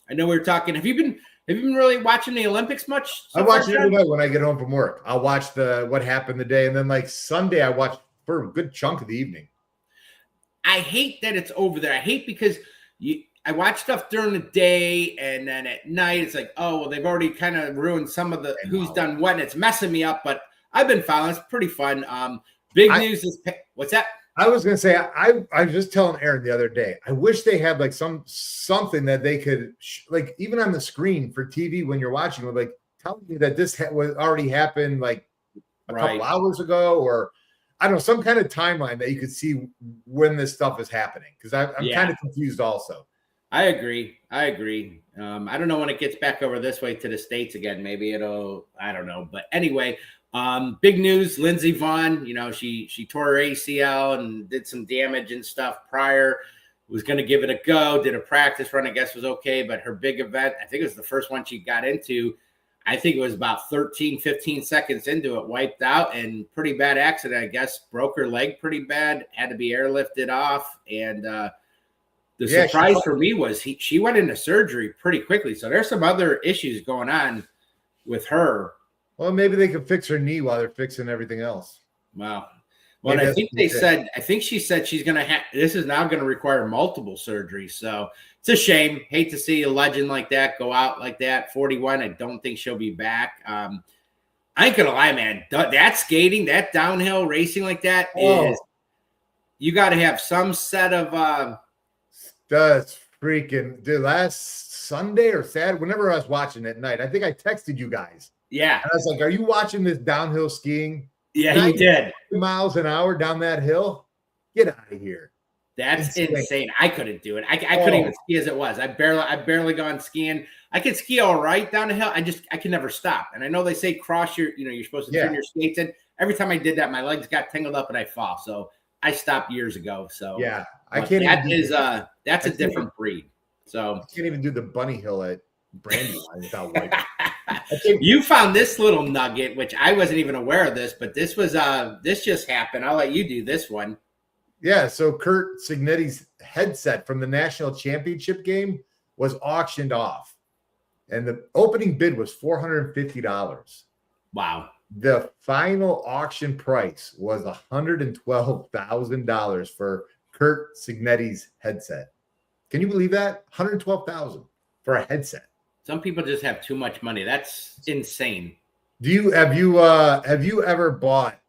Speaker 2: know we were talking. Have you been really watching the Olympics much?
Speaker 3: I watch it every night when I get home from work. I'll watch what happened today, and then like Sunday, I watch for a good chunk of the evening.
Speaker 2: I hate that it's over there. I hate because I watch stuff during the day, and then at night it's like, oh, well, they've already kind of ruined some of the who's done what, and it's messing me up. But I've been following. It's pretty fun. Big news is what's that?
Speaker 3: I was going to say, I was just telling Aaron the other day, I wish they had like something that they could like even on the screen for TV when you're watching, like telling me that this was already happened like a couple hours ago, or I don't know, some kind of timeline that you could see when this stuff is happening. Because I'm kind of confused also.
Speaker 2: I agree. I don't know when it gets back over this way to the States again. Maybe I don't know. But anyway, big news, Lindsey Vonn, she tore her ACL and did some damage and stuff prior, was going to give it a go, did a practice run, I guess was okay. But her big event, I think it was the first one she got into, I think it was about 15 seconds into it, wiped out, and pretty bad accident, I guess, broke her leg pretty bad, had to be airlifted off. And the surprise for me was she went into surgery pretty quickly. So there's some other issues going on with her.
Speaker 3: Well, maybe they could fix her knee while they're fixing everything else.
Speaker 2: Wow. Well, I think she said she's going to this is now going to require multiple surgeries. So it's a shame. Hate to see a legend like that go out like that. 41. I don't think she'll be back. I ain't going to lie, man. That skating, that downhill racing like that is, you got to have some set of,
Speaker 3: that's freaking, dude, last Sunday or Saturday, whenever I was watching at night, I think I texted you guys.
Speaker 2: Yeah.
Speaker 3: And I was like, are you watching this downhill skiing?
Speaker 2: Yeah, he did.
Speaker 3: 2 miles an hour down that hill? Get out of here.
Speaker 2: That's insane. I couldn't do it. I couldn't even ski as it was. I barely gone skiing. I could ski all right down the hill. I could never stop. And I know they say cross your, you're supposed to turn your skates in. Every time I did that, my legs got tangled up and I fall. So I stopped years ago. So
Speaker 3: yeah, I can't.
Speaker 2: That's a different breed. So
Speaker 3: I can't even do the bunny hill at Brandywine without wiping.
Speaker 2: You found this little nugget, which I wasn't even aware of this, but this was this just happened. I'll let you do this one.
Speaker 3: Yeah, so Kurt Signetti's headset from the national championship game was auctioned off, and the opening bid was $450.
Speaker 2: Wow.
Speaker 3: The final auction price was $112,000 for Kurt Signetti's headset. Can you believe that? $112,000 for a headset.
Speaker 2: Some people just have too much money. That's insane.
Speaker 3: Have you ever bought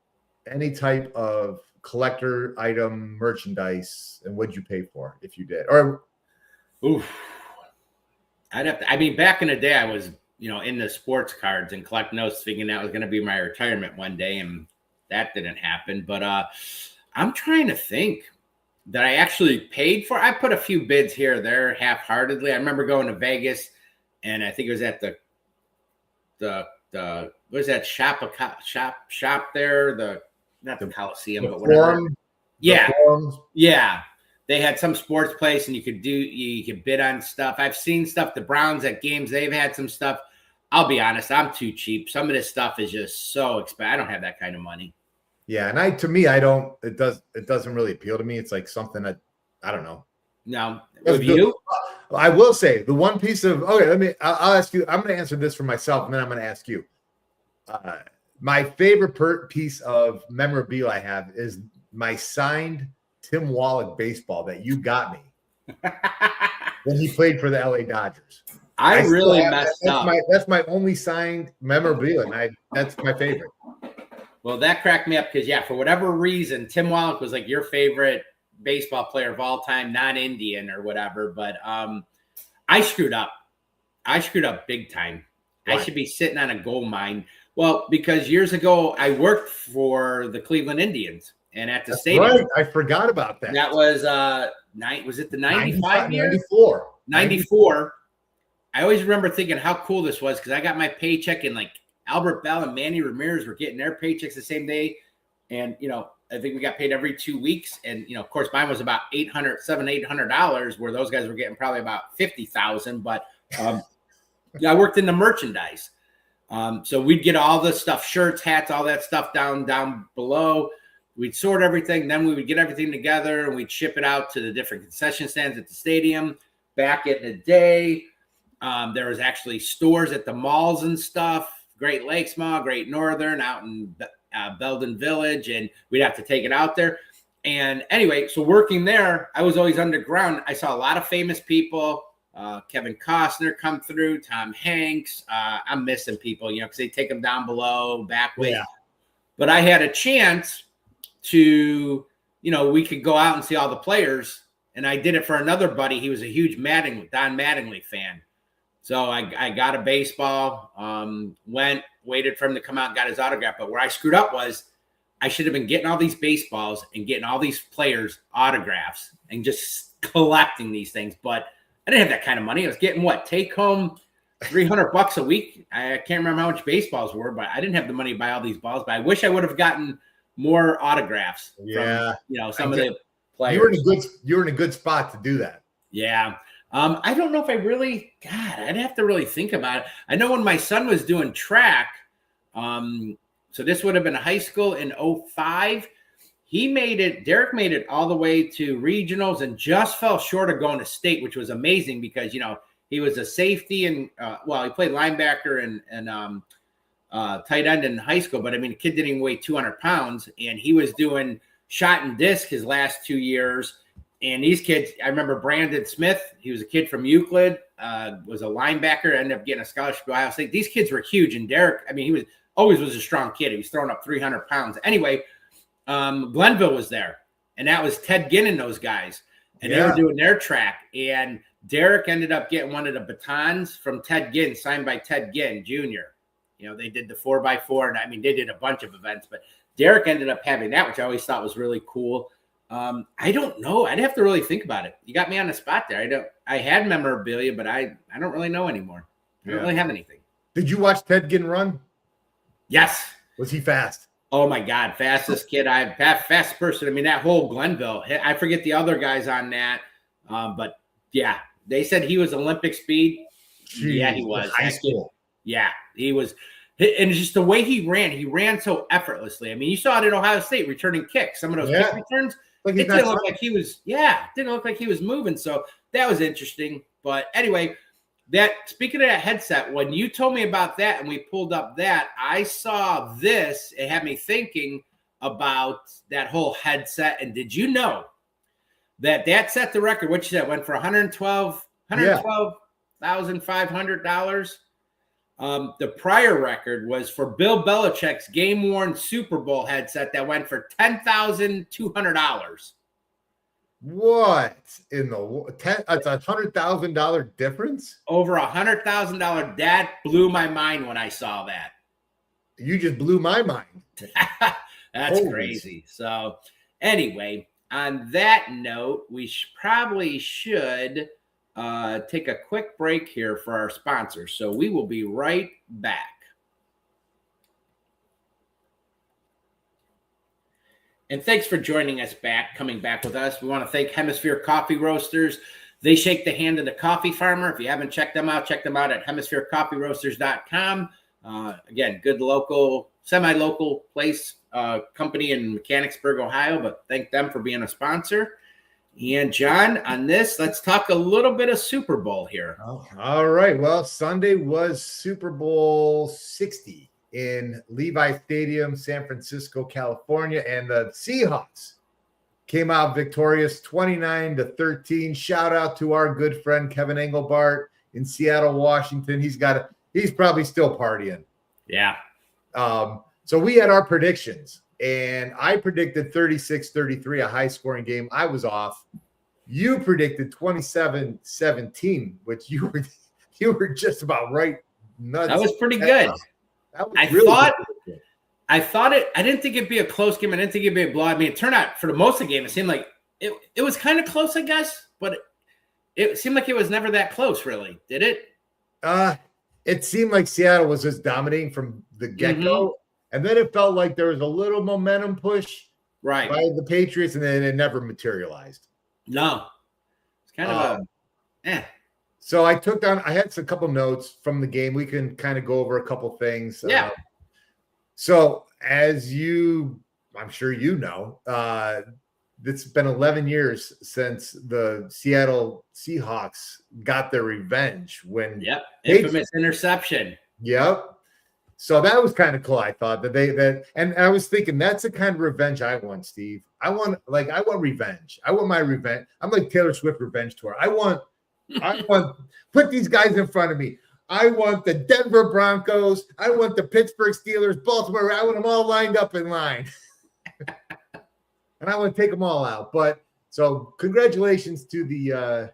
Speaker 3: any type of collector item merchandise, and what'd you pay for if you did? Or
Speaker 2: I'd have to, I mean, back in the day I was, in the sports cards and collecting those, thinking that was going to be my retirement one day, and that didn't happen. But I'm trying to think that I actually paid for. I put a few bids here or there half-heartedly. I remember going to Vegas, and I think it was at the what is that shop there? Not the Coliseum, but whatever. Yeah. They had some sports place, and you could bid on stuff. I've seen stuff. The Browns at games, they've had some stuff. I'll be honest, I'm too cheap. Some of this stuff is just so expensive. I don't have that kind of money.
Speaker 3: Yeah, and it doesn't really appeal to me. It's like something that I don't know.
Speaker 2: No, with you?
Speaker 3: I will say the one piece of I'll ask you. I'm going to answer this for myself, and then I'm going to ask you. My favorite piece of memorabilia I have is my signed Tim Wallach baseball that you got me when he played for the LA Dodgers.
Speaker 2: I really messed up.
Speaker 3: That's my only signed memorabilia, and that's my favorite.
Speaker 2: Well, that cracked me up because, for whatever reason, Tim Wallach was like your favorite baseball player of all time, non-Indian or whatever. But I screwed up. I screwed up big time. Why? I should be sitting on a gold mine. Well, because years ago I worked for the Cleveland Indians, and at the stadium.
Speaker 3: Right, I forgot about that.
Speaker 2: That was was it the 95 year?
Speaker 3: 94.
Speaker 2: 94. I always remember thinking how cool this was because I got my paycheck, and like Albert Bell and Manny Ramirez were getting their paychecks the same day, and I think we got paid every 2 weeks, and of course mine was about $800, where those guys were getting probably about $50,000. But I worked in the merchandise. So we'd get all the stuff, shirts, hats, all that stuff down below. We'd sort everything. Then we would get everything together and we'd ship it out to the different concession stands at the stadium. Back in the day, there was actually stores at the malls and stuff. Great Lakes Mall, Great Northern out in Belden Village. And we'd have to take it out there. And anyway, so working there, I was always underground. I saw a lot of famous people. Kevin Costner come through, Tom Hanks. I'm missing people, because they take them down below, back way. Yeah. But I had a chance to, we could go out and see all the players. And I did it for another buddy. He was a huge Don Mattingly fan. So I got a baseball, waited for him to come out and got his autograph. But where I screwed up was I should have been getting all these baseballs and getting all these players' autographs and just collecting these things. But I didn't have that kind of money. I was getting take home $300 a week. I can't remember how much baseballs were, but I didn't have the money to buy all these balls. But I wish I would have gotten more autographs.
Speaker 3: Yeah,
Speaker 2: from, some of the players.
Speaker 3: You were in a good spot to do that.
Speaker 2: Yeah. I don't know if I really. God, I'd have to really think about it. I know when my son was doing track. So this would have been high school in 2005. Derek made it all the way to regionals and just fell short of going to state, which was amazing because, he was a safety and, he played linebacker and tight end in high school. But, the kid didn't even weigh 200 pounds. And he was doing shot and disc his last 2 years. And these kids, I remember Brandon Smith. He was a kid from Euclid, was a linebacker, ended up getting a scholarship to Ohio State. These kids were huge. And Derek, he always was a strong kid. He was throwing up 300 pounds. Anyway, Glenville was there, and that was Ted Ginn and those guys, and they were doing their track. And Derek ended up getting one of the batons from Ted Ginn, signed by Ted Ginn Jr. They did the 4x4, and they did a bunch of events, but Derek ended up having that, which I always thought was really cool. I don't know. I'd have to really think about it. You got me on the spot there. I had memorabilia, but I don't really know anymore. I don't really have anything.
Speaker 3: Did you watch Ted Ginn run?
Speaker 2: Yes.
Speaker 3: Was he fast?
Speaker 2: Oh my God, fastest kid fastest person. I mean, that whole Glenville. I forget the other guys on that, but yeah, they said he was Olympic speed.
Speaker 3: Jeez,
Speaker 2: yeah, he was.
Speaker 3: High school.
Speaker 2: Yeah, he was. And just the way he ran so effortlessly. I mean, you saw it at Ohio State returning kicks. Some of those kick returns,
Speaker 3: like
Speaker 2: it didn't look like he was. Yeah, didn't look like he was moving. So that was interesting. But anyway. Speaking of that headset, when you told me about that and we pulled up that, I saw this. It had me thinking about that whole headset. And did you know that set the record? What you said went for $112,500. The prior record was for Bill Belichick's game-worn Super Bowl headset that went for $10,200.
Speaker 3: What in the it's $100,000 difference?
Speaker 2: Over $100,000. That blew my mind when I saw that.
Speaker 3: You just blew my mind.
Speaker 2: That's crazy. So anyway, on that note, we probably should take a quick break here for our sponsors. So we will be right back. And thanks for joining us coming back with us. We want to thank Hemisphere Coffee Roasters. They shake the hand of the coffee farmer. If you haven't checked them out at hemispherecoffeeroasters.com. Again, good local, semi-local place, company in Mechanicsburg, Ohio, but thank them for being a sponsor. And John, on this, let's talk a little bit of Super Bowl here.
Speaker 3: All right. Well, Sunday was Super Bowl 60. In Levi Stadium, San Francisco, California, and the Seahawks came out victorious 29-13. Shout out to our good friend Kevin Engelbart in Seattle, Washington. He's probably still partying.
Speaker 2: Yeah.
Speaker 3: So we had our predictions, and I predicted 36-33, a high-scoring game. I was off. You predicted 27-17, which you were just about right. Nuts.
Speaker 2: That was pretty good. I didn't think it'd be a close game. I didn't think it'd be a blowout. I mean, it turned out for the most of the game, it seemed like it was kind of close, I guess, but it seemed like it was never that close, really. Did it?
Speaker 3: It seemed like Seattle was just dominating from the get-go, and then it felt like there was a little momentum push by the Patriots, and then it never materialized.
Speaker 2: No. It's kind of
Speaker 3: So I had a couple notes from the game. We can kind of go over a couple things.
Speaker 2: Yeah.
Speaker 3: So as I'm sure you know, it's been 11 years since the Seattle Seahawks got their revenge when
Speaker 2: infamous interception.
Speaker 3: Yep. So that was kind of cool. I thought and I was thinking that's the kind of revenge I want, Steve. I want revenge. I want my revenge. I'm like Taylor Swift revenge tour. I want put these guys in front of me. I want the Denver Broncos. I want the Pittsburgh Steelers, Baltimore. I want them all lined up in line. And I want to take them all out. But so congratulations to the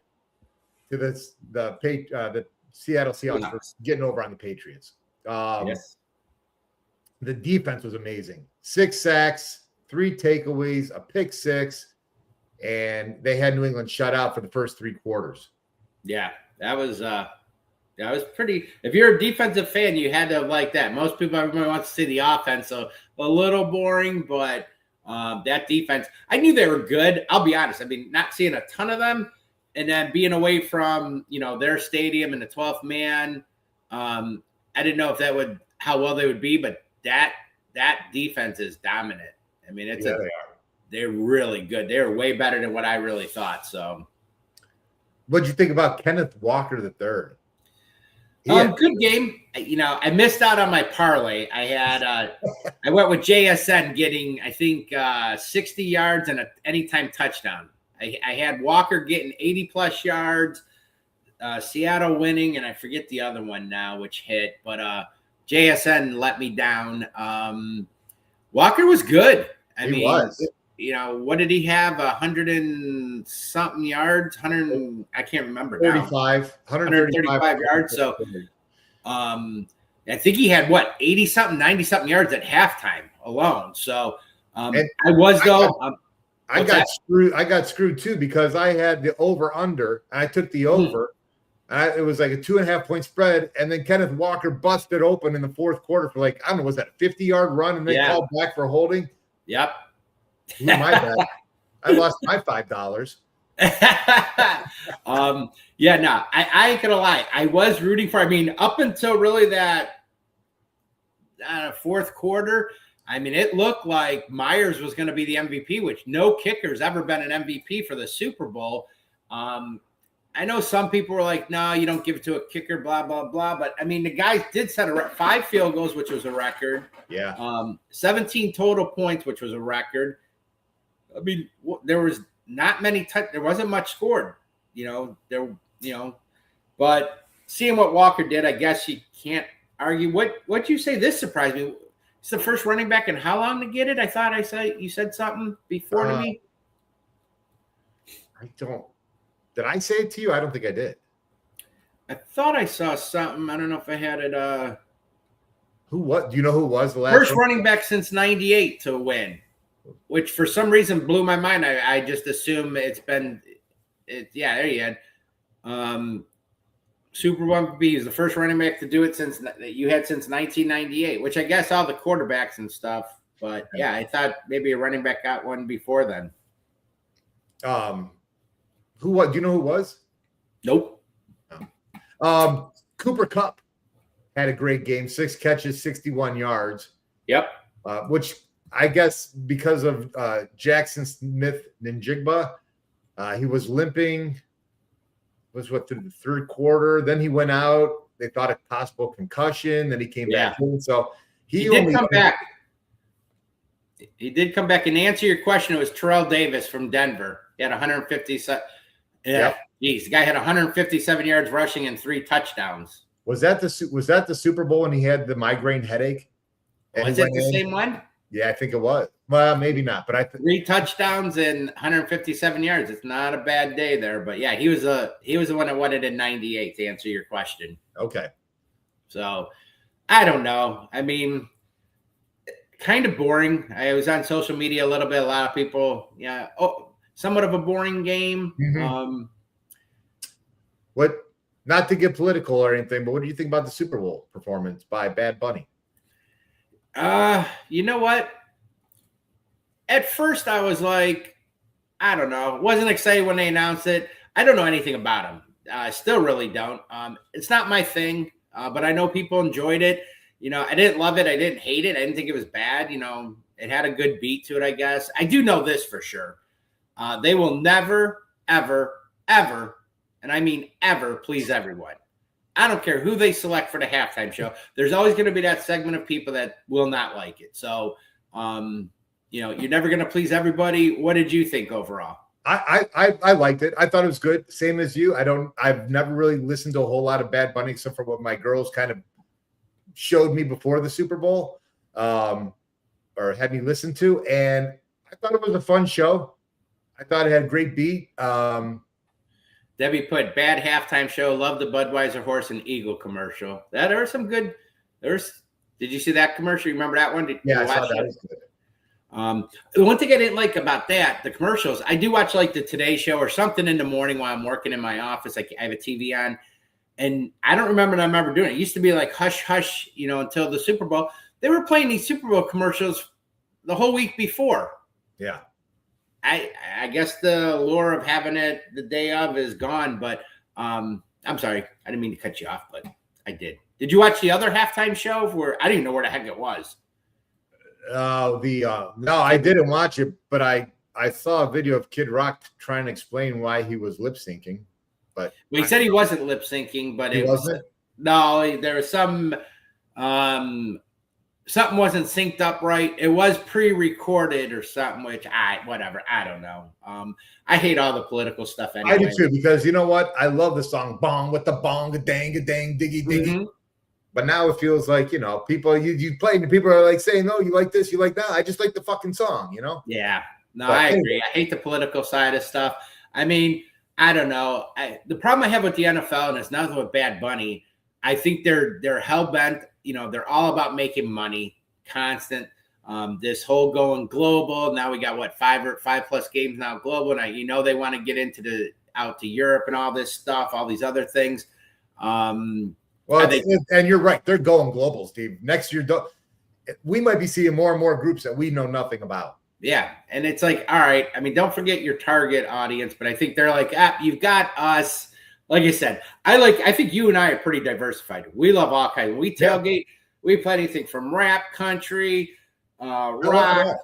Speaker 3: Seattle Seahawks for getting over on the Patriots.
Speaker 2: Yes.
Speaker 3: The defense was amazing. 6 sacks, 3 takeaways, a pick 6, and they had New England shut out for the first 3 quarters.
Speaker 2: Yeah, that was pretty. If you're a defensive fan, you had to like that. Everybody wants to see the offense, so a little boring, but that defense, I knew they were good. I'll be honest. I mean, not seeing a ton of them, and then being away from their stadium and the 12th man, I didn't know if how well they would be, but that defense is dominant. I mean, they're really good. They're way better than what I really thought. So.
Speaker 3: What'd you think about Kenneth Walker III?
Speaker 2: Good game. I missed out on my parlay. I went with JSN getting, I think, 60 yards and an anytime touchdown. I had Walker getting 80-plus yards, Seattle winning, and I forget the other one now, which hit. But JSN let me down. Walker was good. I mean, what did he have? 100 and something yards? I can't remember now. 135 yards. So I think he had 80 something, 90 something yards at halftime alone. So
Speaker 3: I
Speaker 2: What's
Speaker 3: got
Speaker 2: that?
Speaker 3: screwed. I got screwed too because I had the over under. And I took the over. It was like a 2.5 point spread, and then Kenneth Walker busted open in the fourth quarter for like, I don't know, was that a 50-yard run, and they called back for holding?
Speaker 2: Yep.
Speaker 3: Blew my bet. I lost my $5.
Speaker 2: Yeah, no, I ain't gonna lie. I was rooting for. I mean, up until really that fourth quarter, I mean, it looked like Myers was going to be the MVP, which no kicker's ever been an MVP for the Super Bowl. I know some people were like, no, you don't give it to a kicker, blah, blah, blah. But, I mean, the guys did set 5 field goals, which was a record.
Speaker 3: Yeah.
Speaker 2: 17 total points, which was a record. I mean, there was not many there wasn't much scored, but seeing what Walker did, I guess you can't argue. What you say? This surprised me. It's the first running back in how long to get it? I thought you said something before to me.
Speaker 3: I don't. Did I say it to you? I don't think I did.
Speaker 2: I thought I saw something. I don't know if I had it.
Speaker 3: Who? What? Do you know who was the last
Speaker 2: first running back since '98 to win? Which for some reason blew my mind. I just assume it's been. Yeah, there you had. Super Bowl MVP is the first running back to do it since 1998, which I guess all the quarterbacks and stuff. But yeah, I thought maybe a running back got one before then.
Speaker 3: Who? What? Do you know who it was?
Speaker 2: Nope.
Speaker 3: Cooper Kupp had a great game. 6 catches, 61 yards.
Speaker 2: Yep.
Speaker 3: Which I guess because of Jackson Smith-Njigba, he was limping. Was through the third quarter. Then he went out. They thought a possible concussion. Then he came back in. So he
Speaker 2: did come back. He did come back. And to answer your question, it was Terrell Davis from Denver. He had 157. Yeah, geez, the guy had 157 yards rushing and 3 touchdowns.
Speaker 3: Was that the Super Bowl when he had the migraine headache?
Speaker 2: Was it the same one?
Speaker 3: Yeah, I think it was. Well, maybe not, but
Speaker 2: 3 touchdowns and 157 yards. It's not a bad day there, but yeah, he was the one that won it in '98. To answer your question.
Speaker 3: Okay.
Speaker 2: So, I don't know. I mean, kind of boring. I was on social media a little bit. A lot of people, somewhat of a boring game.
Speaker 3: Mm-hmm. What? Not to get political or anything, but what do you think about the Super Bowl performance by Bad Bunny?
Speaker 2: You know what? At first, I was like, I don't know. Wasn't excited when they announced it. I don't know anything about him. I still really don't. It's not my thing, but I know people enjoyed it. I didn't love it. I didn't hate it. I didn't think it was bad. It had a good beat to it, I guess. I do know this for sure. They will never, ever, ever, and I mean ever, please everyone. I don't care who they select for the halftime show. There's always going to be that segment of people that will not like it. So, you're never going to please everybody. What did you think overall?
Speaker 3: I liked it. I thought it was good. Same as you. I've never really listened to a whole lot of Bad Bunny except for what my girls kind of showed me before the Super Bowl, or had me listen to. And I thought it was a fun show. I thought it had a great beat.
Speaker 2: Debbie put bad halftime show. Love the Budweiser horse and eagle commercial. There are some good. Did you see that commercial? You remember that one?
Speaker 3: Yeah, I saw that. It was good.
Speaker 2: The one thing I didn't like about the commercials, I do watch like the Today Show or something in the morning while I'm working in my office. I have a TV on, and I don't remember doing it. It used to be like hush, hush, until the Super Bowl. They were playing these Super Bowl commercials the whole week before.
Speaker 3: Yeah.
Speaker 2: I guess the allure of having it the day of is gone, but I'm sorry. I didn't mean to cut you off, but I did. Did you watch the other halftime show where I didn't even know where the heck it was?
Speaker 3: No, I didn't watch it, but I saw a video of Kid Rock trying to explain why he was lip syncing. But
Speaker 2: he said he wasn't lip syncing, but it wasn't. No, there was some something wasn't synced up right. It was pre-recorded or something, which whatever. I don't know. I hate all the political stuff anyway.
Speaker 3: I do too, because you know what? I love the song "Bong" with the bong a dang a dang diggy diggy. Mm-hmm. But now it feels like, people you play and people are like saying, "No, you like this, you like that." I just like the fucking song,
Speaker 2: Yeah. No, I agree. I hate the political side of stuff. I mean, I don't know. The problem I have with the NFL, and it's nothing with Bad Bunny, I think they're hell bent. They're all about making money, constant. This whole going global. Now we got what, 5+ games now global. Now, they want to get into out to Europe and all this stuff, all these other things.
Speaker 3: And you're right. They're going global, Steve. Next year, we might be seeing more and more groups that we know nothing about.
Speaker 2: Yeah. And it's like, all right. I mean, don't forget your target audience, but I think they're like, you've got us. Like I said, I think you and I are pretty diversified. We love all kinds. When we tailgate, we play anything from rap, country, rock,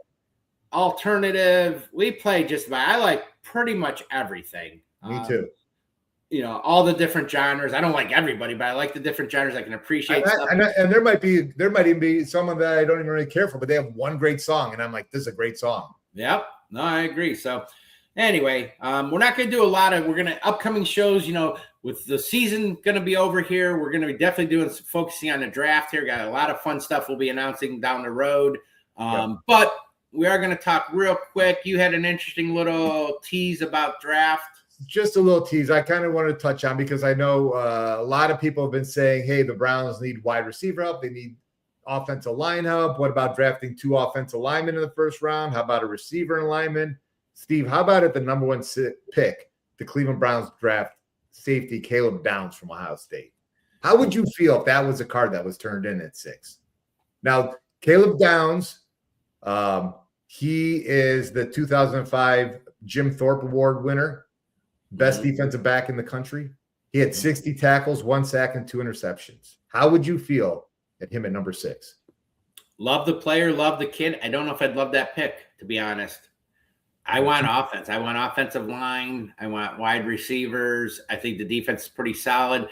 Speaker 2: alternative. We play just about, I like pretty much everything.
Speaker 3: Me too.
Speaker 2: All the different genres. I don't like everybody, but I like the different genres. I can appreciate stuff.
Speaker 3: And there might even be someone that I don't even really care for, but they have one great song, and I'm like, this is a great song.
Speaker 2: Yep. No, I agree. So anyway, we're not going to do a lot of, we're going to upcoming shows, with the season going to be over here. We're going to be definitely focusing on the draft here. Got a lot of fun stuff we'll be announcing down the road. But we are going to talk real quick. You had an interesting little tease about draft.
Speaker 3: Just a little tease I kind of wanted to touch on, because I know a lot of people have been saying, hey, the Browns need wide receiver help. They need offensive line help. What about drafting 2 offensive linemen in the first round? How about a receiver and lineman? Steve, how about at the number 1 pick, the Cleveland Browns draft safety Caleb Downs from Ohio State? How would you feel if that was a card that was turned in at 6? Now, Caleb Downs, he is the 2005 Jim Thorpe Award winner. Best defensive back in the country. He had 60 tackles, 1 sack, and 2 interceptions. How would you feel at him at number 6?
Speaker 2: Love the player, love the kid. I don't know if I'd love that pick, to be honest. I want offense. I want offensive line. I want wide receivers. I think the defense is pretty solid.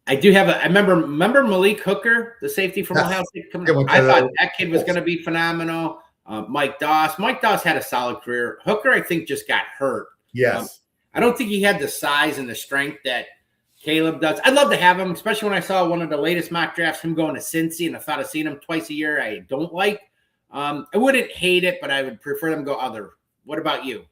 Speaker 2: I remember Malik Hooker, the safety from Ohio State. I thought that kid was going to be phenomenal. Mike Doss. Mike Doss had a solid career. Hooker, I think, just got hurt.
Speaker 3: Yes.
Speaker 2: I don't think he had the size and the strength that Caleb does. I'd love to have him, especially when I saw one of the latest mock drafts, him going to Cincy, and I thought of seeing him twice a year. I don't like. I wouldn't hate it, but I would prefer them go other. What about you?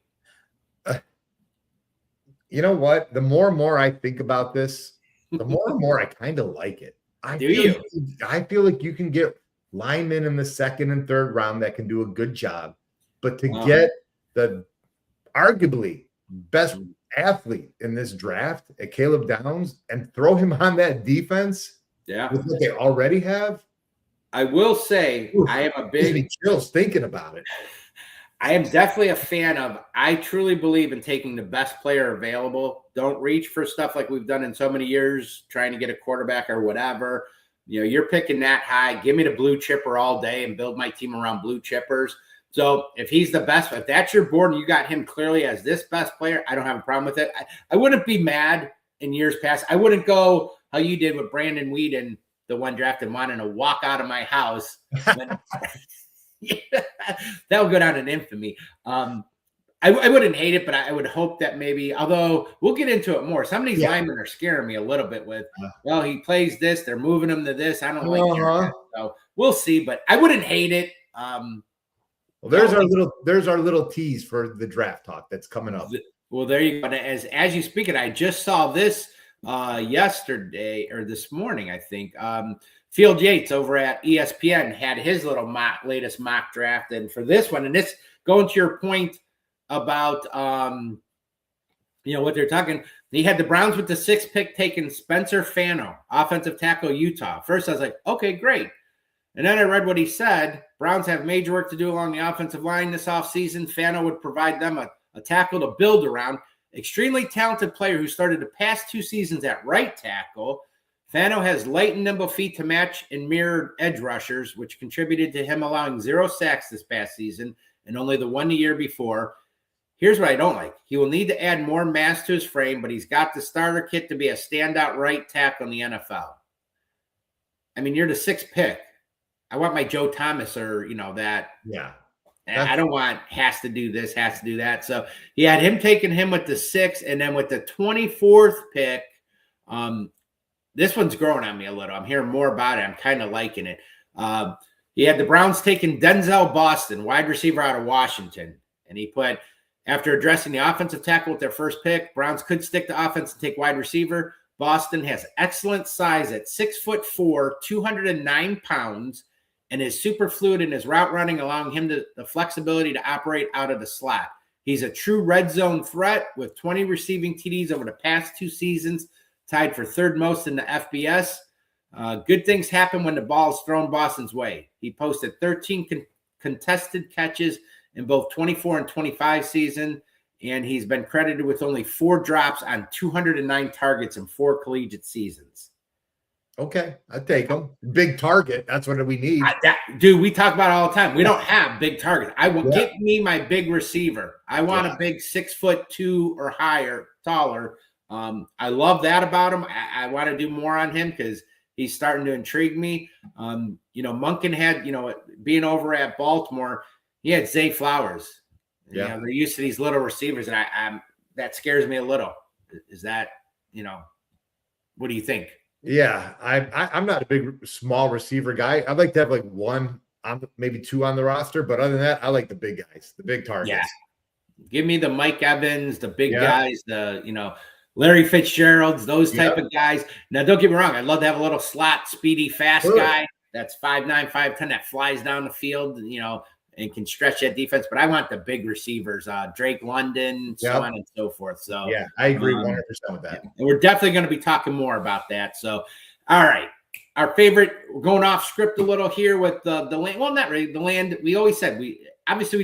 Speaker 3: You know what? The more and more I think about this, the more and more I kind of like it. I feel like you can get linemen in the 2nd and 3rd round that can do a good job, but to get the arguably best athlete in this draft at Caleb Downs and throw him on that defense with what they already have.
Speaker 2: I will say, I am a big
Speaker 3: chills thinking about it.
Speaker 2: I am definitely a fan of, I truly believe in taking the best player available. Don't reach for stuff like we've done in so many years, trying to get a quarterback or whatever. You're picking that high. Give me the blue chipper all day and build my team around blue chippers. So if he's the best, if that's your board and you got him clearly as this best player, I don't have a problem with it. I wouldn't be mad in years past. I wouldn't go how you did with Brandon Weeden, the one drafted, wanting to walk out of my house. That would go down in infamy. I wouldn't hate it, but I would hope that maybe, although we'll get into it more, some of these linemen are scaring me a little bit with, well, he plays this, they're moving him to this. I don't like that. So we'll see, but I wouldn't hate it.
Speaker 3: Well, there's our little tease for the draft talk that's coming up.
Speaker 2: Well, there you go. As you speak it, I just saw this yesterday or this morning, I think. Field Yates over at ESPN had his little latest mock draft, and for this one, and this going to your point about what they're talking. He had the Browns with the 6th pick taking Spencer Fano, offensive tackle, Utah. First, I was like, okay, great. And then I read what he said. Browns have major work to do along the offensive line this offseason. Fano would provide them a tackle to build around. Extremely talented player who started the past 2 seasons at right tackle. Fano has light and nimble feet to match and mirror edge rushers, which contributed to him allowing 0 sacks this past season and only the 1 year before. Here's what I don't like. He will need to add more mass to his frame, but he's got the starter kit to be a standout right tackle in the NFL. I mean, you're the 6th pick. I want my Joe Thomas or, that.
Speaker 3: Yeah.
Speaker 2: I don't want has to do this, has to do that. So he had him taking him with the 6th, and then with the 24th pick, this one's growing on me a little. I'm hearing more about it. I'm kind of liking it. He had the Browns taking Denzel Boston, wide receiver out of Washington. And he put, after addressing the offensive tackle with their first pick, Browns could stick to offense and take wide receiver. Boston has excellent size at 6'4", 209 pounds, and is super fluid in his route running, allowing him the flexibility to operate out of the slot. He's a true red zone threat with 20 receiving TDs over the past 2 seasons, tied for 3rd most in the FBS. Good things happen when the ball is thrown Boston's way. He posted 13 contested catches in both 24 and 25 season, and he's been credited with only 4 drops on 209 targets in 4 collegiate seasons.
Speaker 3: Okay, I take him. Big target. That's what we need.
Speaker 2: Dude, we talk about it all the time. We don't have big targets. I will get me my big receiver. I want a big 6'2" or higher, taller. I love that about him. I want to do more on him because he's starting to intrigue me. Monken had, being over at Baltimore, he had Zay Flowers.
Speaker 3: Yeah,
Speaker 2: they're used to these little receivers, and that scares me a little. Is that, what do you think?
Speaker 3: Yeah, I'm not a big small receiver guy. I'd like to have like 1 on maybe 2 on the roster, but other than that, I like the big guys, the big targets.
Speaker 2: Yeah, give me the Mike Evans, the big guys, the Larry Fitzgeralds, those type of guys. Now, don't get me wrong, I'd love to have a little slot, speedy, fast guy that's 5'9", 5'10", that flies down the field, and can stretch that defense. But I want the big receivers, Drake London, so on and so forth. So
Speaker 3: yeah, I agree 100% with that.
Speaker 2: And we're definitely going to be talking more about that. So, all right, our favorite. We're going off script a little here with the land. Well, not really the land. We always said we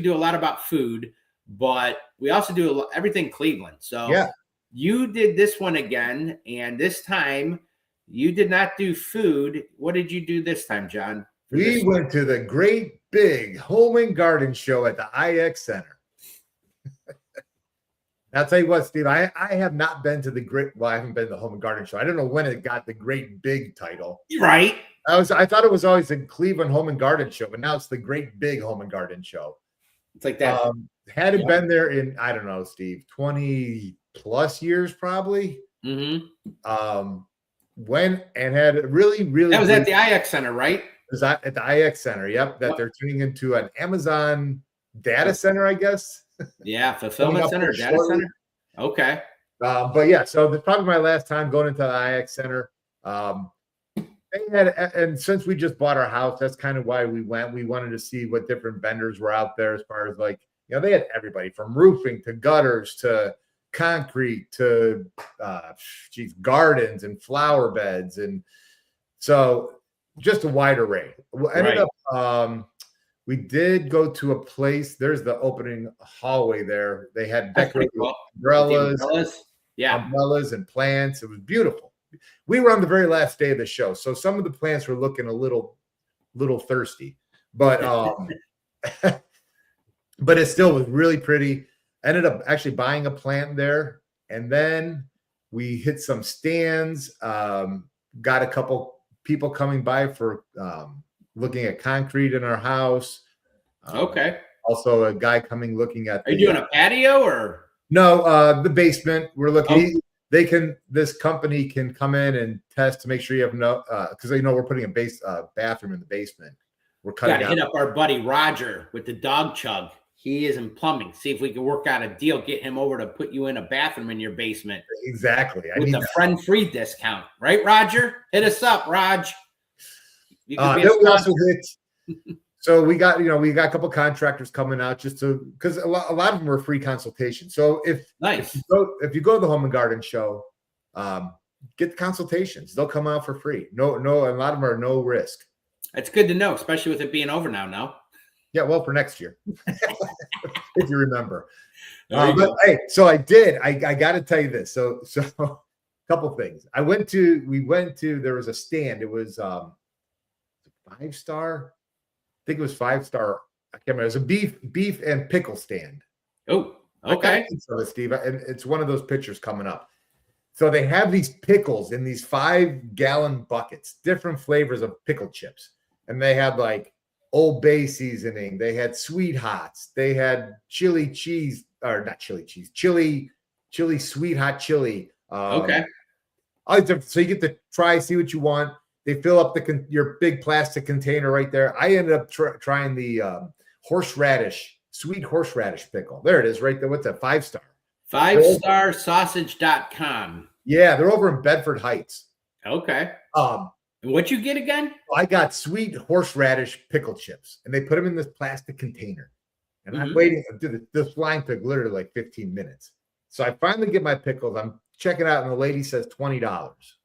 Speaker 2: do a lot about food, but we also do everything Cleveland. So you did this one again, and this time you did not do food. What did you do this time, John?
Speaker 3: We went to the great big home and garden show at the IX Center. I'll tell you what, Steve, I have not been to I haven't been to the home and garden show. I don't know when it got the great big title.
Speaker 2: Right.
Speaker 3: I thought it was always the Cleveland home and garden show, but now it's the great big home and garden show.
Speaker 2: It's like that.
Speaker 3: Hadn't been there in, I don't know, Steve, 20 plus years probably.
Speaker 2: Mm-hmm.
Speaker 3: Went and had a really
Speaker 2: that was at the IX Center, right?
Speaker 3: It was at the IX Center. Yep, that they're turning into an Amazon data center, I guess.
Speaker 2: Yeah, fulfillment center, data center. Okay.
Speaker 3: But yeah, so that's probably my last time going into the IX Center. And since we just bought our house, that's kind of why we went. We wanted to see what different vendors were out there as far as they had everybody from roofing to gutters to concrete to gardens and flower beds. And so just a wide array. Ended up, we did go to a place. There's the opening hallway there. They had decorated umbrellas and plants. It was beautiful. We were on the very last day of the show, so some of the plants were looking a little thirsty, but but it still was really pretty. Ended up actually buying a plant there, and then we hit some stands. Got a couple people coming by for looking at concrete in our house.
Speaker 2: Okay.
Speaker 3: Also, a guy coming looking at.
Speaker 2: Are you doing a patio or
Speaker 3: no? The basement. We're looking. This company can come in and test to make sure you have no, because we're putting a bathroom in the basement. We're cutting.
Speaker 2: Got to hit up our buddy Roger with the dog chug. He is in plumbing. See if we can work out a deal. Get him over to put you in a bathroom in your basement.
Speaker 3: Exactly.
Speaker 2: With a friend-free discount, right, Roger? Hit us up, Raj.
Speaker 3: We also hit. So we got a couple contractors coming out just to, because a lot of them were free consultations. So if you go to the home and garden show, get the consultations. They'll come out for free. No, a lot of them are no risk.
Speaker 2: That's good to know, especially with it being over now. No.
Speaker 3: Yeah, well, for next year, if you remember. But hey, so I did. I got to tell you this. So a couple things. We went to. There was a stand. It was 5-star. I think it was 5-star. I can't remember. It was a beef and pickle stand.
Speaker 2: Oh, okay.
Speaker 3: So, Steve, and it's one of those pictures coming up. So they have these pickles in these 5-gallon buckets, different flavors of pickle chips, and they had like Old Bay seasoning. They had Sweet Hots. They had chili cheese, or not chili cheese, chili sweet hot chili.
Speaker 2: Okay.
Speaker 3: So you get to try, see what you want. They fill up your big plastic container right there. I ended up trying the sweet horseradish pickle. There it is right there. What's that? 5-star.
Speaker 2: 5starsausage.com.
Speaker 3: Yeah, they're over in Bedford Heights.
Speaker 2: Okay. And what you get again?
Speaker 3: I got sweet horseradish pickle chips, and they put them in this plastic container. And I'm
Speaker 2: Mhm.
Speaker 3: waiting. Dude, this line took literally like 15 minutes. So I finally get my pickles. I'm checking out, and the lady says $20.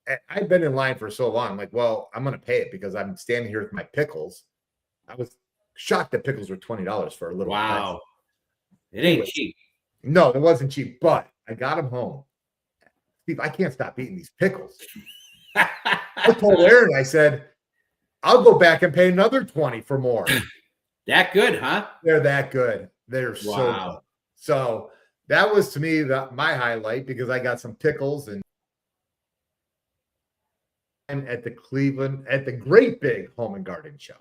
Speaker 3: And I've been in line for so long. I'm like, well, I'm going to pay it because I'm standing here with my pickles. I was shocked that pickles were $20 for a little
Speaker 2: Wow.
Speaker 3: price.
Speaker 2: It ain't cheap.
Speaker 3: No, it wasn't cheap, but I got them home. Steve, I can't stop eating these pickles. I told Aaron, I said, I'll go back and pay another 20 for more.
Speaker 2: That good, huh?
Speaker 3: They're that good. They're so
Speaker 2: Wow.
Speaker 3: good. So that was to me my highlight because I got some pickles and at the Great Big Home and Garden Show.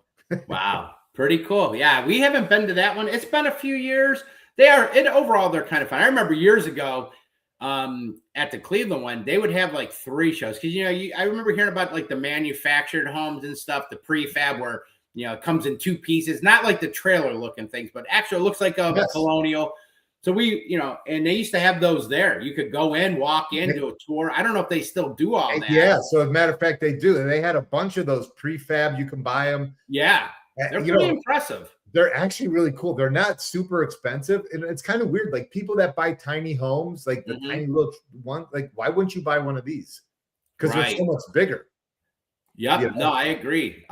Speaker 2: Wow. Pretty cool. Yeah, we haven't been to that one. It's been a few years. Overall, they're kind of fun. I remember years ago at the Cleveland one, they would have like 3 shows. Because, I remember hearing about like the manufactured homes and stuff, the prefab where, it comes in 2 pieces, not like the trailer looking things, but actually it looks like a colonial. So and they used to have those there. You could go in, walk in, do a tour. I don't know if they still do all that.
Speaker 3: Yeah. So as a matter of fact, they do. And they had a bunch of those prefab. You can buy them.
Speaker 2: Yeah. They're pretty impressive.
Speaker 3: They're actually really cool. They're not super expensive. And it's kind of weird. Like people that buy tiny homes, like the tiny little one, like why wouldn't you buy one of these? Because they're so much bigger.
Speaker 2: Yep. No, I agree.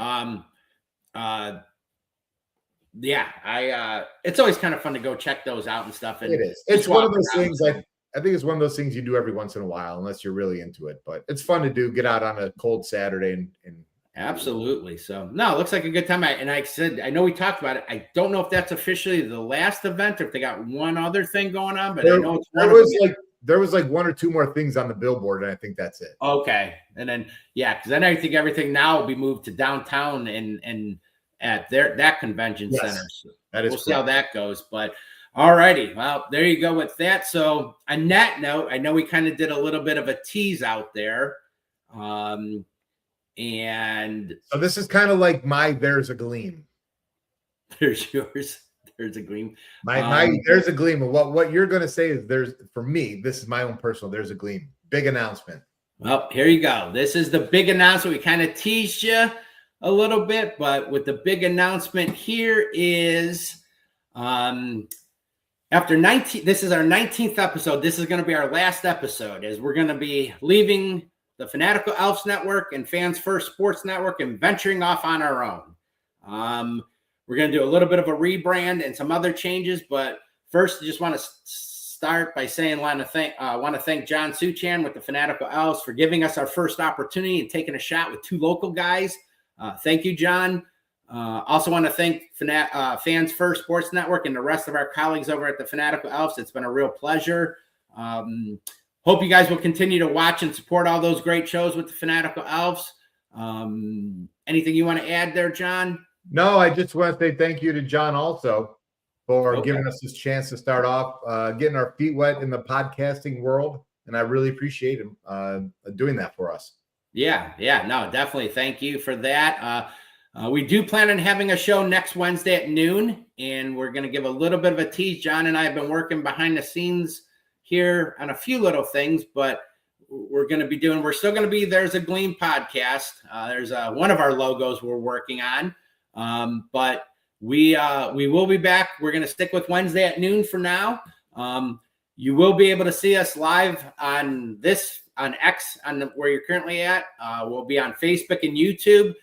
Speaker 2: It's always kind of fun to go check those out and stuff. And
Speaker 3: it is. It's one of those things. I think it's one of those things you do every once in a while, unless you're really into it. But it's fun to do. Get out on a cold Saturday and
Speaker 2: absolutely. So no, it looks like a good time. I said, I know we talked about it. I don't know if that's officially the last event or if they got one other thing going on, but I know it's
Speaker 3: there was like 1 or 2 more things on the billboard, and I think that's it.
Speaker 2: Okay. And then because then I think everything now will be moved to downtown and at that convention center. So we'll see how that goes. But all righty. Well, there you go with that. So on that note, I know we kind of did a little bit of a tease out there. And
Speaker 3: so this is kind of like There's a Gleam.
Speaker 2: There's yours. There's a Gleam.
Speaker 3: There's a Gleam. And what you're going to say is for me, this is my own personal, There's a Gleam. Big announcement.
Speaker 2: Well, here you go. This is the big announcement. We kind of teased you a little bit, but with the big announcement here is this is our 19th episode. This is going to be our last episode as we're going to be leaving the Fanatical Elves Network and Fans First Sports Network and venturing off on our own. We're going to do a little bit of a rebrand and some other changes, but first, I just want to start by saying I want to thank John Suchan with the Fanatical Elves for giving us our first opportunity and taking a shot with 2 local guys. Thank you, John. Also want to thank Fans First Sports Network and the rest of our colleagues over at the Fanatical Elves. It's been a real pleasure. Hope you guys will continue to watch and support all those great shows with the Fanatical Elves. Anything you want to add there, John?
Speaker 3: No, I just want to say thank you to John also for giving us this chance to start off, getting our feet wet in the podcasting world. And I really appreciate him doing that for us.
Speaker 2: Yeah, no, definitely. Thank you for that. We do plan on having a show next Wednesday at noon, and we're going to give a little bit of a tease. John and I have been working behind the scenes here on a few little things, but we're still going to be There's a Gleam podcast. There's one of our logos we're working on, but we will be back. We're going to stick with Wednesday at noon for now. You will be able to see us live on X, where you're currently at. We'll be on Facebook and YouTube.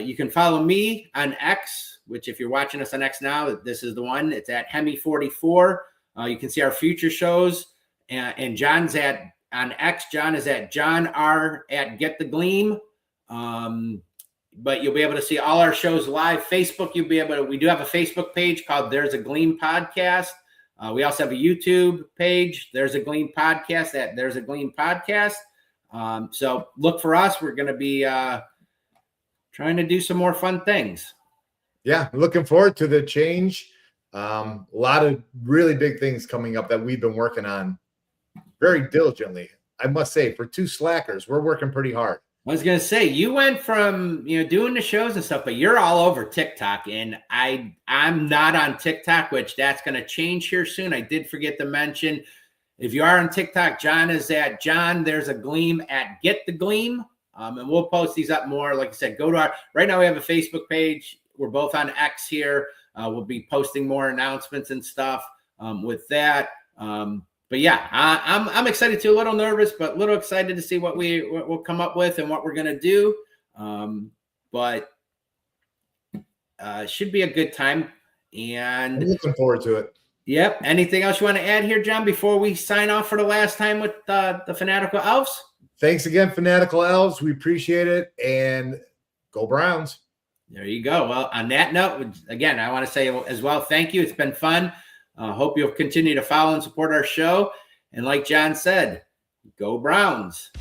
Speaker 2: You can follow me on X, which if you're watching us on X now, this is the one. It's at Hemi44. You can see our future shows. And John's on X. John is at John R at Get the Gleam. But you'll be able to see all our shows live. Facebook, we do have a Facebook page called There's a Gleam Podcast. We also have a YouTube page, There's a Gleam Podcast at There's a Gleam Podcast. So look for us. We're going to be trying to do some more fun things.
Speaker 3: Yeah, looking forward to the change. A lot of really big things coming up that we've been working on very diligently. I must say, for 2 slackers, we're working pretty hard.
Speaker 2: I was going to say, you went from, doing the shows and stuff, but you're all over TikTok, and I'm not on TikTok, which that's going to change here soon. I did forget to mention, if you are on TikTok, John is at John, There's a Gleam at Get the Gleam. And we'll post these up more. Like I said, go to right now we have a Facebook page. We're both on X here. We'll be posting more announcements and stuff with that. But yeah, I'm excited too. A little nervous, but a little excited to see what we'll come up with and what we're gonna do. But should be a good time. And
Speaker 3: I'm looking forward to it.
Speaker 2: Yep. Anything else you want to add here, John, before we sign off for the last time with the Fanatical Elves?
Speaker 3: Thanks again, Fanatical Elves. We appreciate it. And go Browns.
Speaker 2: There you go. Well, on that note, again, I want to say as well, thank you. It's been fun. Hope you'll continue to follow and support our show. And like John said, go Browns.